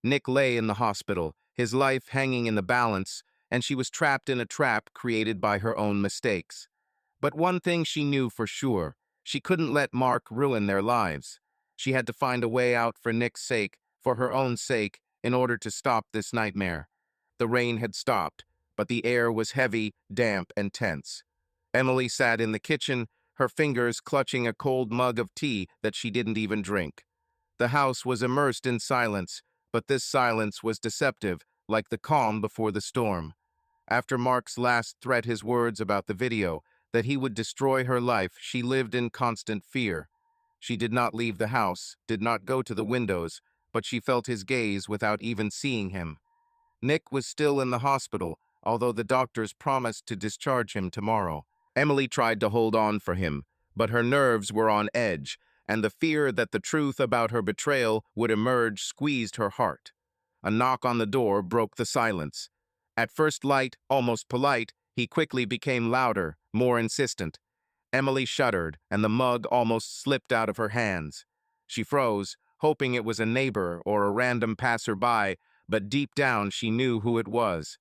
Nick lay in the hospital, his life hanging in the balance, and she was trapped in a trap created by her own mistakes. But one thing she knew for sure, she couldn't let Mark ruin their lives. She had to find a way out for Nick's sake, for her own sake, in order to stop this nightmare. The rain had stopped, but the air was heavy, damp, and tense. Emily sat in the kitchen, her fingers clutching a cold mug of tea that she didn't even drink. The house was immersed in silence, but this silence was deceptive, like the calm before the storm. After Mark's last threat, his words about the video, that he would destroy her life, she lived in constant fear. She did not leave the house, did not go to the windows, but she felt his gaze without even seeing him. Nick was still in the hospital, although the doctors promised to discharge him tomorrow. Emily tried to hold on for him, but her nerves were on edge, and the fear that the truth about her betrayal would emerge squeezed her heart. A knock on the door broke the silence. At first light, almost polite, he quickly became louder, more insistent. Emily shuddered, and the mug almost slipped out of her hands. She froze, hoping it was a neighbor or a random passerby, but deep down she knew who it was.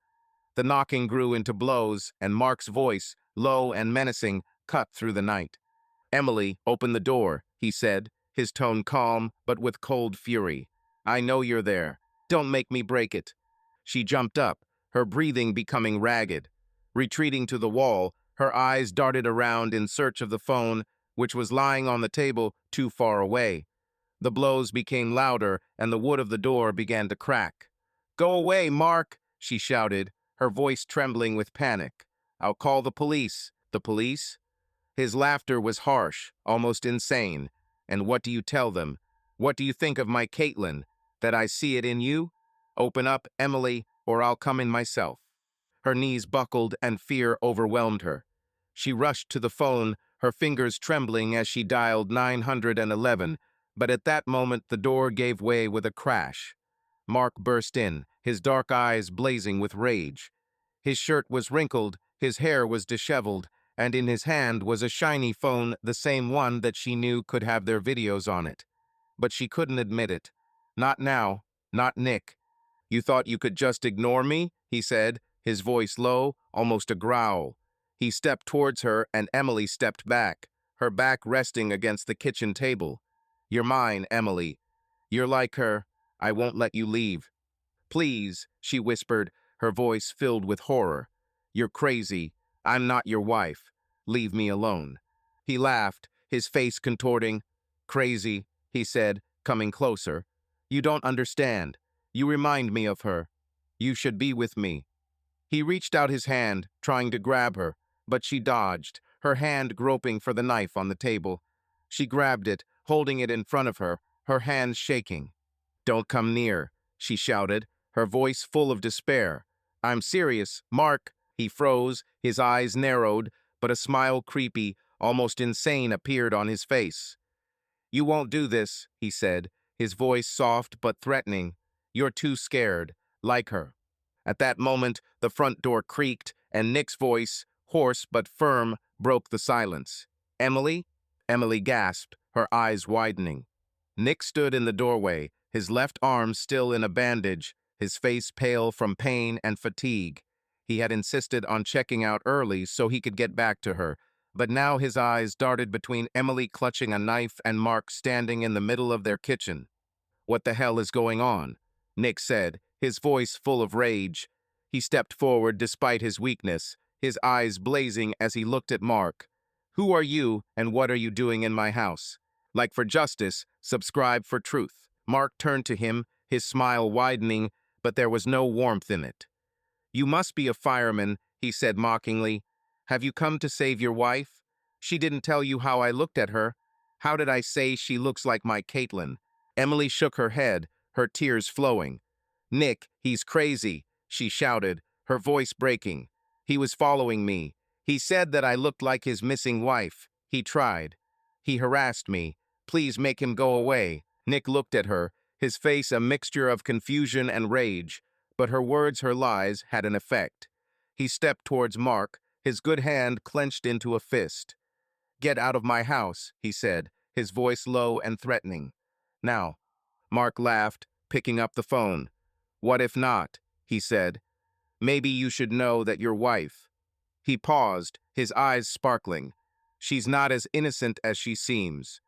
The knocking grew into blows, and Mark's voice, low and menacing, cut through the night. "Emily, open the door," he said, his tone calm but with cold fury. "I know you're there. Don't make me break it." She jumped up, her breathing becoming ragged. Retreating to the wall, her eyes darted around in search of the phone, which was lying on the table too far away. The blows became louder, and the wood of the door began to crack. "Go away, Mark!" she shouted, her voice trembling with panic. "I'll call the police." "The police?" His laughter was harsh, almost insane. "And what do you tell them? What do you think of my Caitlin? That I see it in you? Open up, Emily, or I'll come in myself." Her knees buckled and fear overwhelmed her. She rushed to the phone, her fingers trembling as she dialed 911, but at that moment the door gave way with a crash. Mark burst in, his dark eyes blazing with rage. His shirt was wrinkled, his hair was disheveled, and in his hand was a shiny phone, the same one that she knew could have their videos on it. But she couldn't admit it. "Not now, not Nick." "You thought you could just ignore me?" he said, his voice low, almost a growl. He stepped towards her, and Emily stepped back, her back resting against the kitchen table. "You're mine, Emily. You're like her. I won't let you leave." "Please," she whispered, her voice filled with horror. "You're crazy. I'm not your wife. Leave me alone." He laughed, his face contorting. "Crazy," he said, coming closer. "You don't understand. You remind me of her. You should be with me." He reached out his hand, trying to grab her, but she dodged, her hand groping for the knife on the table. She grabbed it, holding it in front of her, her hands shaking. "Don't come near," she shouted, her voice full of despair. "I'm serious, Mark." He froze, his eyes narrowed, but a smile creepy, almost insane, appeared on his face. "You won't do this," he said, his voice soft but threatening. "You're too scared, like her." At that moment, the front door creaked, and Nick's voice, hoarse but firm, broke the silence. "Emily?" Emily gasped, her eyes widening. Nick stood in the doorway, his left arm still in a bandage, his face pale from pain and fatigue. He had insisted on checking out early so he could get back to her, but now his eyes darted between Emily clutching a knife and Mark standing in the middle of their kitchen. "What the hell is going on?" Nick said, his voice full of rage. He stepped forward despite his weakness, his eyes blazing as he looked at Mark. "Who are you, and what are you doing in my house? Like for justice, subscribe for truth." Mark turned to him, his smile widening, but there was no warmth in it. "You must be a fireman," he said mockingly. "Have you come to save your wife? She didn't tell you how I looked at her. How did I say she looks like my Caitlin?" Emily shook her head, her tears flowing. "Nick, he's crazy," she shouted, her voice breaking. "He was following me. He said that I looked like his missing wife. He tried. He harassed me. Please make him go away." Nick looked at her, his face a mixture of confusion and rage, but her words, her lies, had an effect. He stepped towards Mark, his good hand clenched into a fist. "Get out of my house," he said, his voice low and threatening. "Now." Mark laughed, picking up the phone. "What if not?" he said. "Maybe you should know that your wife—" He paused, his eyes sparkling. "She's not as innocent as she seems.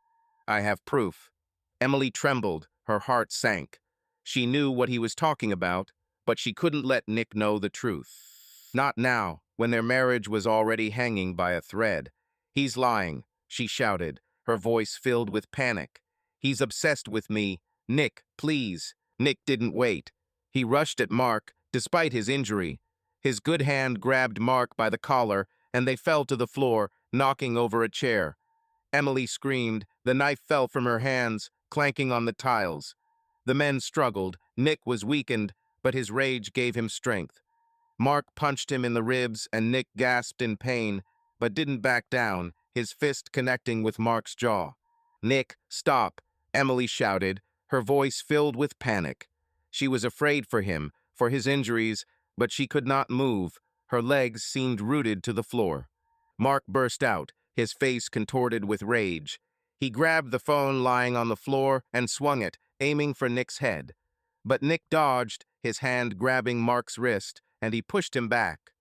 I have proof." Emily trembled, her heart sank. She knew what he was talking about, but she couldn't let Nick know the truth. Not now, when their marriage was already hanging by a thread. "He's lying," she shouted, her voice filled with panic. "He's obsessed with me. Nick, please." Nick didn't wait. He rushed at Mark, despite his injury. His good hand grabbed Mark by the collar, and they fell to the floor, knocking over a chair. Emily screamed. The knife fell from her hands, clanking on the tiles. The men struggled. Nick was weakened, but his rage gave him strength. Mark punched him in the ribs, and Nick gasped in pain, but didn't back down, his fist connecting with Mark's jaw. "Nick, stop," Emily shouted, her voice filled with panic. She was afraid for him, for his injuries, but she could not move. Her legs seemed rooted to the floor. Mark burst out, his face contorted with rage. He grabbed the phone lying on the floor and swung it, aiming for Nick's head. But Nick dodged, his hand grabbing Mark's wrist, and he pushed him back.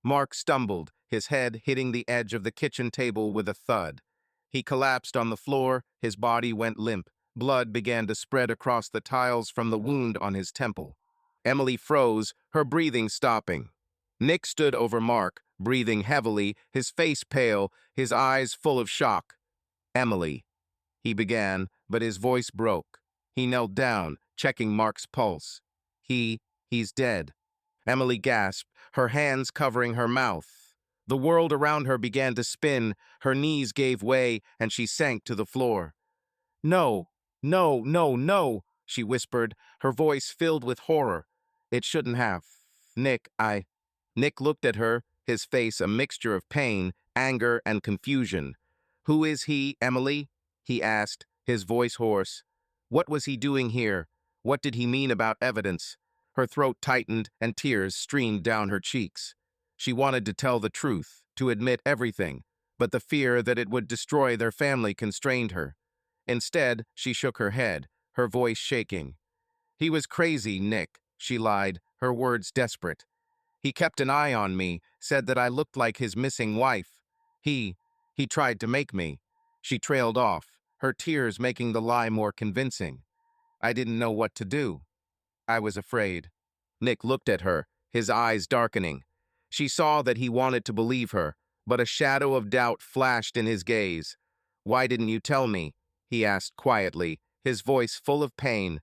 Mark stumbled, his head hitting the edge of the kitchen table with a thud. He collapsed on the floor, his body went limp. Blood began to spread across the tiles from the wound on his temple. Emily froze, her breathing stopping. Nick stood over Mark, breathing heavily, his face pale, his eyes full of shock. "Emily," he began, but his voice broke. He knelt down, checking Mark's pulse. He's dead." Emily gasped, her hands covering her mouth. The world around her began to spin, her knees gave way, and she sank to the floor. "No, no, no, no," she whispered, her voice filled with horror. "It shouldn't have. Nick, Nick looked at her, his face a mixture of pain, anger, and confusion. "Who is he, Emily?" he asked, his voice hoarse. "What was he doing here? What did he mean about evidence?" Her throat tightened and tears streamed down her cheeks. She wanted to tell the truth, to admit everything, but the fear that it would destroy their family constrained her. Instead, she shook her head, her voice shaking. "He was crazy, Nick," she lied, her words desperate. "He kept an eye on me, said that I looked like his missing wife. He tried to make me." She trailed off, her tears making the lie more convincing. "I didn't know what to do. I was afraid." Nick looked at her, his eyes darkening. She saw that he wanted to believe her, but a shadow of doubt flashed in his gaze. "Why didn't you tell me?" he asked quietly, his voice full of pain.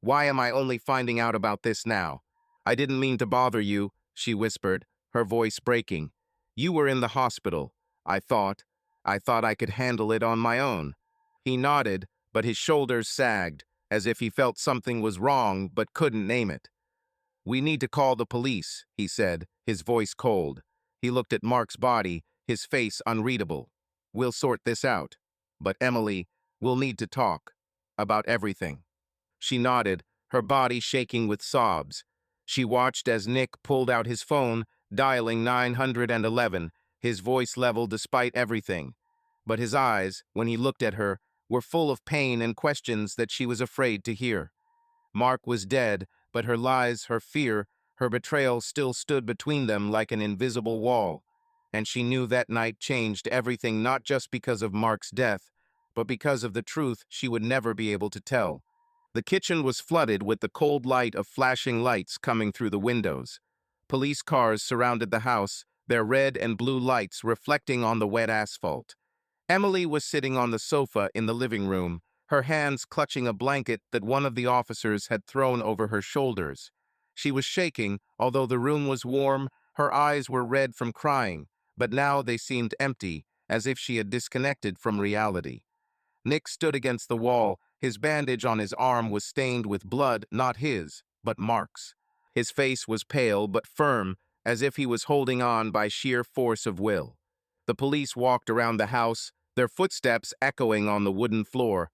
"Why am I only finding out about this now?" "I didn't mean to bother you," she whispered, her voice breaking. "You were in the hospital. I thought I could handle it on my own." He nodded, but his shoulders sagged, as if he felt something was wrong but couldn't name it. "We need to call the police," he said, his voice cold. He looked at Mark's body, his face unreadable. "We'll sort this out. But Emily, we'll need to talk. About everything." She nodded, her body shaking with sobs. She watched as Nick pulled out his phone, dialing 911, his voice level despite everything. But his eyes, when he looked at her, were full of pain and questions that she was afraid to hear. Mark was dead, but her lies, her fear, her betrayal still stood between them like an invisible wall. And she knew that night changed everything, not just because of Mark's death, but because of the truth she would never be able to tell. The kitchen was flooded with the cold light of flashing lights coming through the windows. Police cars surrounded the house, their red and blue lights reflecting on the wet asphalt. Emily was sitting on the sofa in the living room, her hands clutching a blanket that one of the officers had thrown over her shoulders. She was shaking, although the room was warm, her eyes were red from crying, but now they seemed empty, as if she had disconnected from reality. Nick stood against the wall. His bandage on his arm was stained with blood, not his, but Mark's. His face was pale but firm, as if he was holding on by sheer force of will. The police walked around the house, their footsteps echoing on the wooden floor.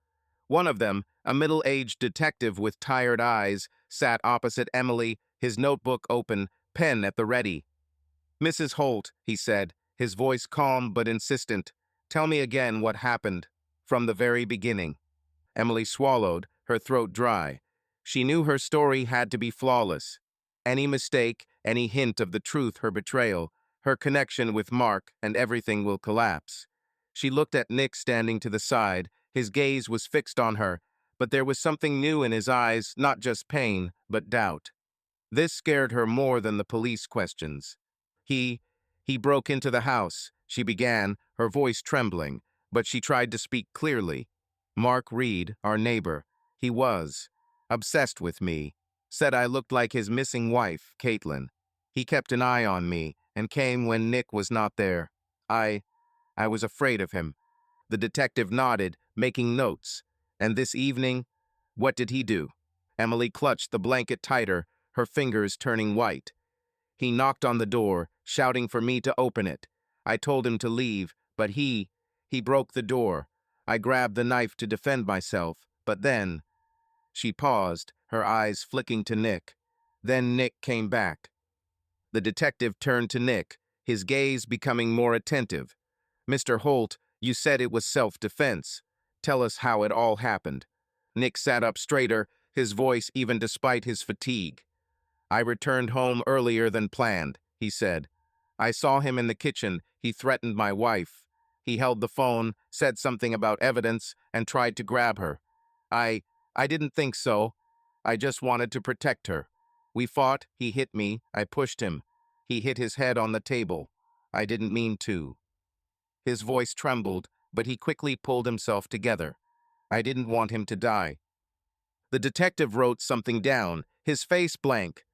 One of them, a middle-aged detective with tired eyes, sat opposite Emily, his notebook open, pen at the ready. "Mrs. Holt," he said, his voice calm but insistent, "tell me again what happened, from the very beginning." Emily swallowed, her throat dry. She knew her story had to be flawless. Any mistake, any hint of the truth, her betrayal, her connection with Mark, and everything will collapse. She looked at Nick standing to the side. His gaze was fixed on her, but there was something new in his eyes, not just pain, but doubt. This scared her more than the police questions. He, he broke into the house, she began, her voice trembling, but she tried to speak clearly. "Mark Reed, our neighbor, he was obsessed with me, said I looked like his missing wife, Caitlin. He kept an eye on me and came when Nick was not there. I was afraid of him." The detective nodded, making notes. "And this evening, what did he do?" Emily clutched the blanket tighter, her fingers turning white. "He knocked on the door, shouting for me to open it. I told him to leave, but he broke the door. I grabbed the knife to defend myself, but then—" She paused, her eyes flicking to Nick. "Then Nick came back." The detective turned to Nick, his gaze becoming more attentive. "Mr. Holt, you said it was self-defense. Tell us how it all happened." Nick sat up straighter, his voice even despite his fatigue. "I returned home earlier than planned," he said. "I saw him in the kitchen. He threatened my wife. He held the phone, said something about evidence, and tried to grab her. I didn't think so. I just wanted to protect her. We fought, he hit me, I pushed him. He hit his head on the table. I didn't mean to." His voice trembled, but he quickly pulled himself together. "I didn't want him to die." The detective wrote something down, his face blank.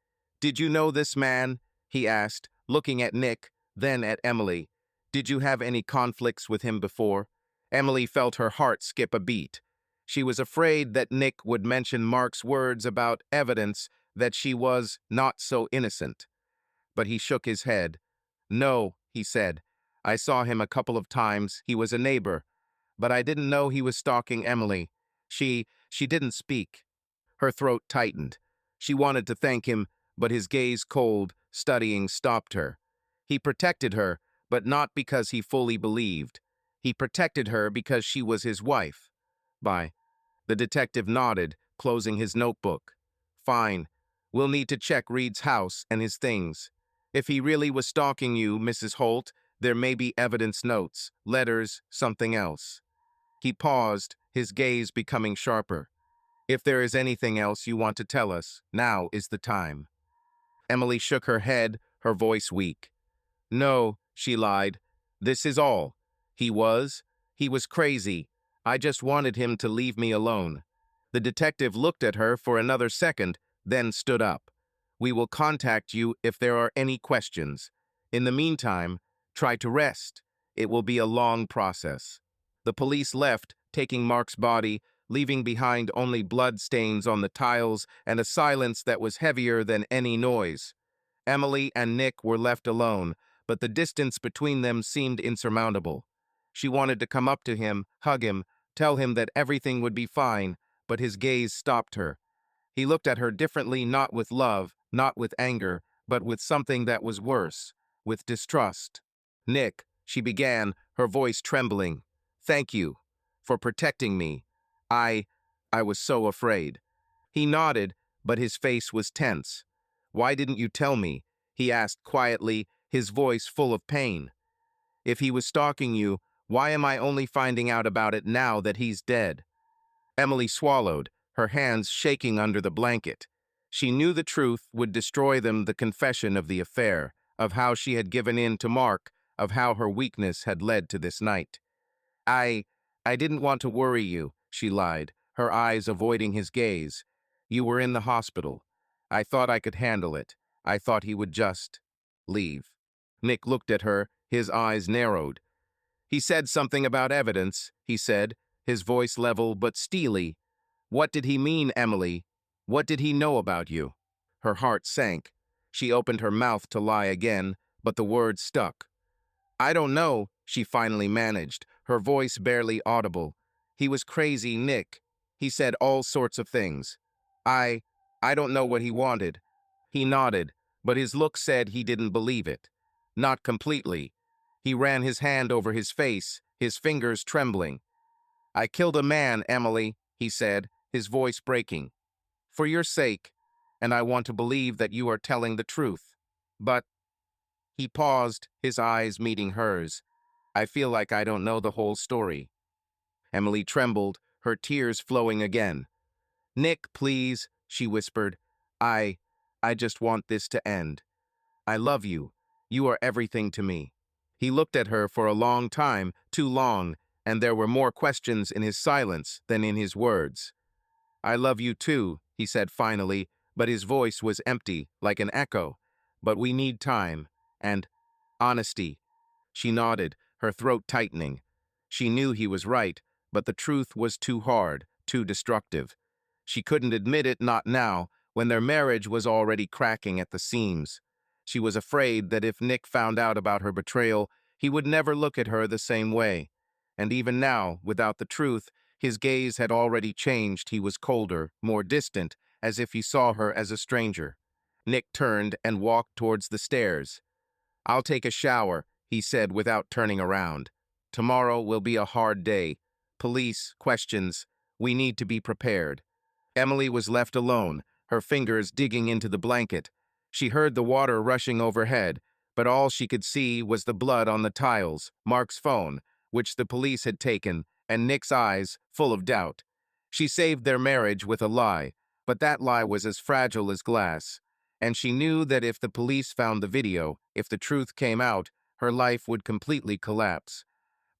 "Did you know this man?" he asked, looking at Nick, then at Emily. "Did you have any conflicts with him before?" Emily felt her heart skip a beat. She was afraid that Nick would mention Mark's words about evidence that she was not so innocent. But he shook his head. "No," he said. "I saw him a couple of times. He was a neighbor. But I didn't know he was stalking Emily. She didn't speak." Her throat tightened. She wanted to thank him, but his gaze, cold, studying, stopped her. He protected her, but not because he fully believed. He protected her because she was his wife. "Bye." The detective nodded, closing his notebook. "Fine. We'll need to check Reed's house and his things. If he really was stalking you, Mrs. Holt, there may be evidence, notes, letters, something else." He paused, his gaze becoming sharper. "If there is anything else you want to tell us, now is the time." Emily shook her head, her voice weak. "No," she lied. "This is all. He was crazy. I just wanted him to leave me alone." The detective looked at her for another second, then stood up. "We will contact you if there are any questions. In the meantime, try to rest. It will be a long process." The police left, taking Mark's body, leaving behind only blood stains on the tiles and a silence that was heavier than any noise. Emily and Nick were left alone, but the distance between them seemed insurmountable. She wanted to come up to him, hug him, tell him that everything would be fine, but his gaze stopped her. He looked at her differently, not with love, not with anger, but with something that was worse, with distrust. "Nick," she began, her voice trembling. "Thank you for protecting me. I I was so afraid." He nodded, but his face was tense. "Why didn't you tell me?" he asked quietly, his voice full of pain. "If he was stalking you, why am I only finding out about it now that he's dead?" Emily swallowed, her hands shaking under the blanket. She knew the truth would destroy them, the confession of the affair, of how she had given in to Mark, of how her weakness had led to this night. I, I didn't want to worry you," she lied, her eyes avoiding his gaze. "You were in the hospital. I thought I could handle it. I thought he would just leave." Nick looked at her, his eyes narrowed. "He said something about evidence," he said, his voice level but steely. "What did he mean, Emily? What did he know about you?" Her heart sank. She opened her mouth to lie again, but the words stuck. "I don't know," she finally managed, her voice barely audible. "He was crazy, Nick. He said all sorts of things. I I don't know what he wanted." He nodded, but his look said he didn't believe it. Not completely. He ran his hand over his face, his fingers trembling. "I killed a man, Emily," he said, his voice breaking. "For your sake, and I want to believe that you are telling the truth. But—" He paused, his eyes meeting hers. "I feel like I don't know the whole story." Emily trembled, her tears flowing again. "Nick, please," she whispered. I I just want this to end. I love you. You are everything to me." He looked at her for a long time, too long, and there were more questions in his silence than in his words. "I love you too," he said finally, but his voice was empty, like an echo. "But we need time. And honesty." She nodded, her throat tightening. She knew he was right, but the truth was too hard, too destructive. She couldn't admit it, not now, when their marriage was already cracking at the seams. She was afraid that if Nick found out about her betrayal, he would never look at her the same way. And even now, without the truth, his gaze had already changed. He was colder, more distant, as if he saw her as a stranger. Nick turned and walked towards the stairs. "I'll take a shower," he said without turning around. "Tomorrow will be a hard day. Police, questions. We need to be prepared." Emily was left alone, her fingers digging into the blanket. She heard the water rushing overhead, but all she could see was the blood on the tiles, Mark's phone, which the police had taken, and Nick's eyes, full of doubt. She saved their marriage with a lie, but that lie was as fragile as glass. And she knew that if the police found the video, if the truth came out, her life would completely collapse.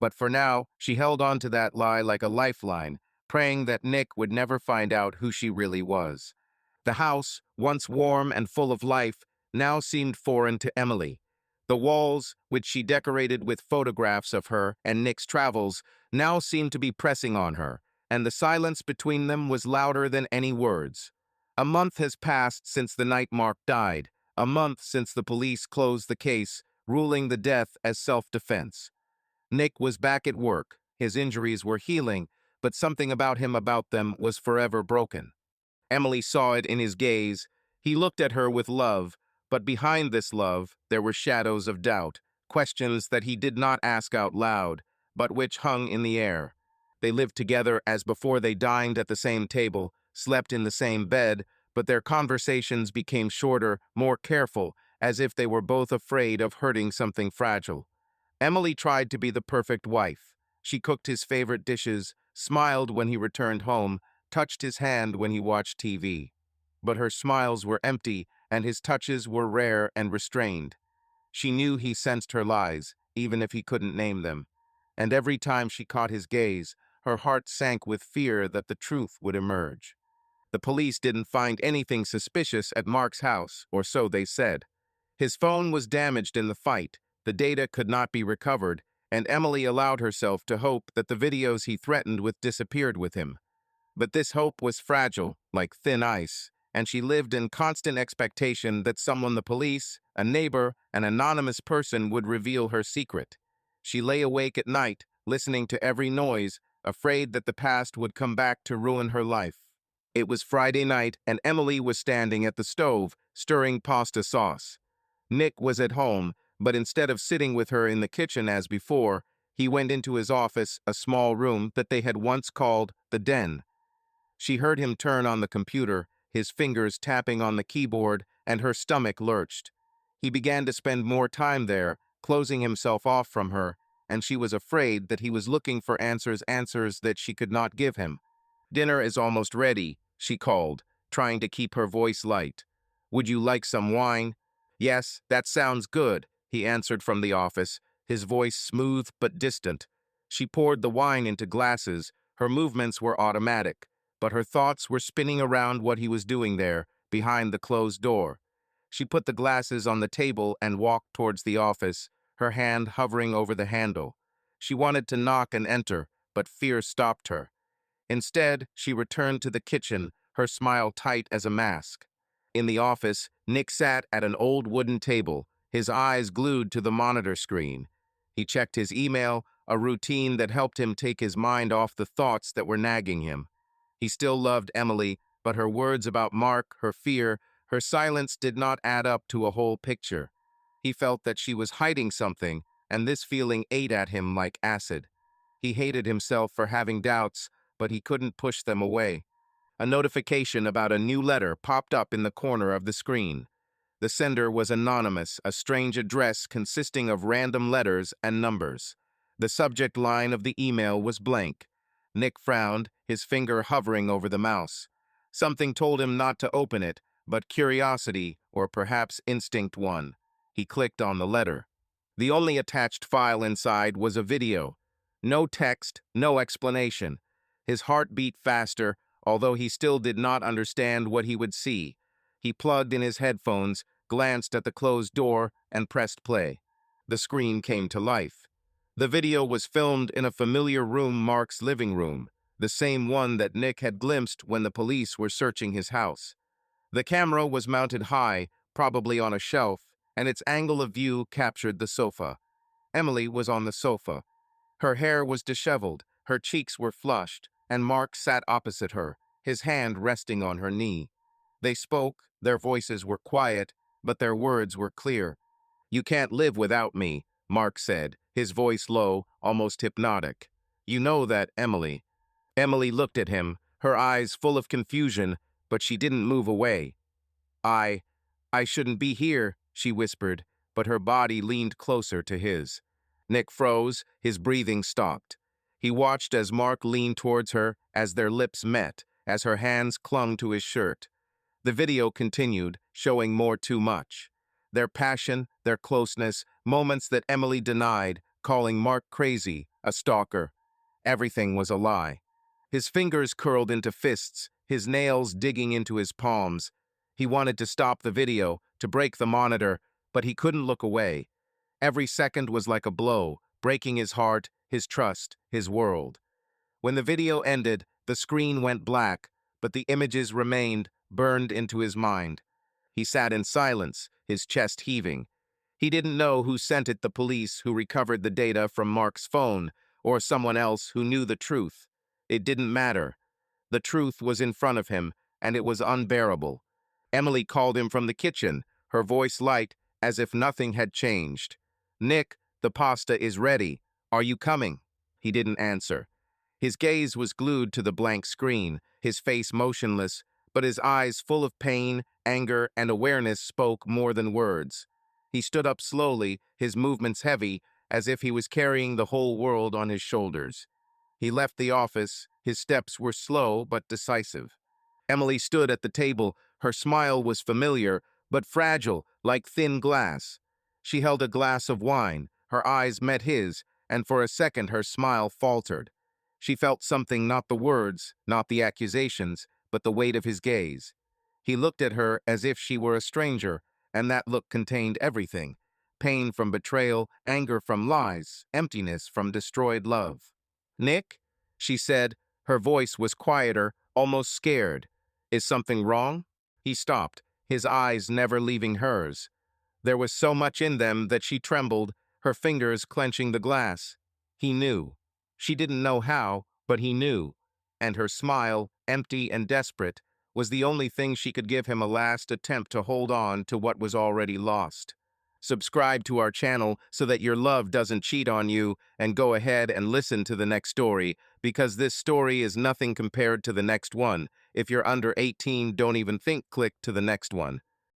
But for now, she held on to that lie like a lifeline, praying that Nick would never find out who she really was. The house, once warm and full of life, now seemed foreign to Emily. The walls, which she decorated with photographs of her and Nick's travels, now seemed to be pressing on her, and the silence between them was louder than any words. A month has passed since the night Mark died, a month since the police closed the case, ruling the death as self-defense. Nick was back at work. His injuries were healing, but something about him, about them, was forever broken. Emily saw it in his gaze. He looked at her with love, but behind this love, there were shadows of doubt, questions that he did not ask out loud, but which hung in the air. They lived together as before. They dined at the same table, slept in the same bed, but their conversations became shorter, more careful, as if they were both afraid of hurting something fragile. Emily tried to be the perfect wife. She cooked his favorite dishes, smiled when he returned home, touched his hand when he watched TV. But her smiles were empty, and his touches were rare and restrained. She knew he sensed her lies, even if he couldn't name them. And every time she caught his gaze, her heart sank with fear that the truth would emerge. The police didn't find anything suspicious at Mark's house, or so they said. His phone was damaged in the fight, the data could not be recovered, and Emily allowed herself to hope that the videos he threatened with disappeared with him. But this hope was fragile, like thin ice, and she lived in constant expectation that someone, the police, a neighbor, an anonymous person, would reveal her secret. She lay awake at night, listening to every noise, afraid that the past would come back to ruin her life. It was Friday night, and Emily was standing at the stove, stirring pasta sauce. Nick was at home, but instead of sitting with her in the kitchen as before, he went into his office, a small room that they had once called the den. She heard him turn on the computer, his fingers tapping on the keyboard, and her stomach lurched. He began to spend more time there, closing himself off from her, and she was afraid that he was looking for answers that she could not give him. "Dinner is almost ready," she called, trying to keep her voice light. "Would you like some wine?" "Yes, that sounds good," he answered from the office, his voice smooth but distant. She poured the wine into glasses. Her movements were automatic, but her thoughts were spinning around what he was doing there, behind the closed door. She put the glasses on the table and walked towards the office, her hand hovering over the handle. She wanted to knock and enter, but fear stopped her. Instead, she returned to the kitchen, her smile tight as a mask. In the office, Nick sat at an old wooden table, his eyes glued to the monitor screen. He checked his email, a routine that helped him take his mind off the thoughts that were nagging him. He still loved Emily, but her words about Mark, her fear, her silence did not add up to a whole picture. He felt that she was hiding something, and this feeling ate at him like acid. He hated himself for having doubts, but he couldn't push them away. A notification about a new letter popped up in the corner of the screen. The sender was anonymous, a strange address consisting of random letters and numbers. The subject line of the email was blank. Nick frowned, his finger hovering over the mouse. Something told him not to open it, but curiosity, or perhaps instinct, won. He clicked on the letter. The only attached file inside was a video. No text, no explanation. His heart beat faster, although he still did not understand what he would see. He plugged in his headphones, glanced at the closed door, and pressed play. The screen came to life. The video was filmed in a familiar room, Mark's living room, the same one that Nick had glimpsed when the police were searching his house. The camera was mounted high, probably on a shelf, and its angle of view captured the sofa. Emily was on the sofa. Her hair was disheveled, her cheeks were flushed, and Mark sat opposite her, his hand resting on her knee. They spoke, their voices were quiet, but their words were clear. "You can't live without me," Mark said, his voice low, almost hypnotic. "You know that, Emily." Emily looked at him, her eyes full of confusion, but she didn't move away. I, I shouldn't be here," she whispered, but her body leaned closer to his. Nick froze, his breathing stopped. He watched as Mark leaned towards her, as their lips met, as her hands clung to his shirt. The video continued, showing more too much. Their passion, their closeness, moments that Emily denied, calling Mark crazy, a stalker. Everything was a lie. His fingers curled into fists, his nails digging into his palms. He wanted to stop the video, to break the monitor, but he couldn't look away. Every second was like a blow, breaking his heart, his trust, his world. When the video ended, the screen went black, but the images remained, burned into his mind. He sat in silence, his chest heaving. He didn't know who sent it, the police who recovered the data from Mark's phone, or someone else who knew the truth. It didn't matter. The truth was in front of him, and it was unbearable. Emily called him from the kitchen, her voice light, as if nothing had changed. "Nick, the pasta is ready. Are you coming?" He didn't answer. His gaze was glued to the blank screen, his face motionless, but his eyes full of pain, anger, and awareness spoke more than words. He stood up slowly, his movements heavy, as if he was carrying the whole world on his shoulders. He left the office. His steps were slow but decisive. Emily stood at the table. Her smile was familiar, but fragile, like thin glass. She held a glass of wine. Her eyes met his, and for a second her smile faltered. She felt something, not the words, not the accusations, but the weight of his gaze. He looked at her as if she were a stranger, and that look contained everything: pain from betrayal, anger from lies, emptiness from destroyed love. "Nick?" she said. Her voice was quieter, almost scared. "Is something wrong?" He stopped, his eyes never leaving hers. There was so much in them that she trembled, her fingers clenching the glass. He knew. She didn't know how, but he knew. And her smile, empty and desperate, was the only thing she could give him a last attempt to hold on to what was already lost. Subscribe to our channel so that your love doesn't cheat on you, and go ahead and listen to the next story, because this story is nothing compared to the next one. If you're under 18, don't even think click to the next one.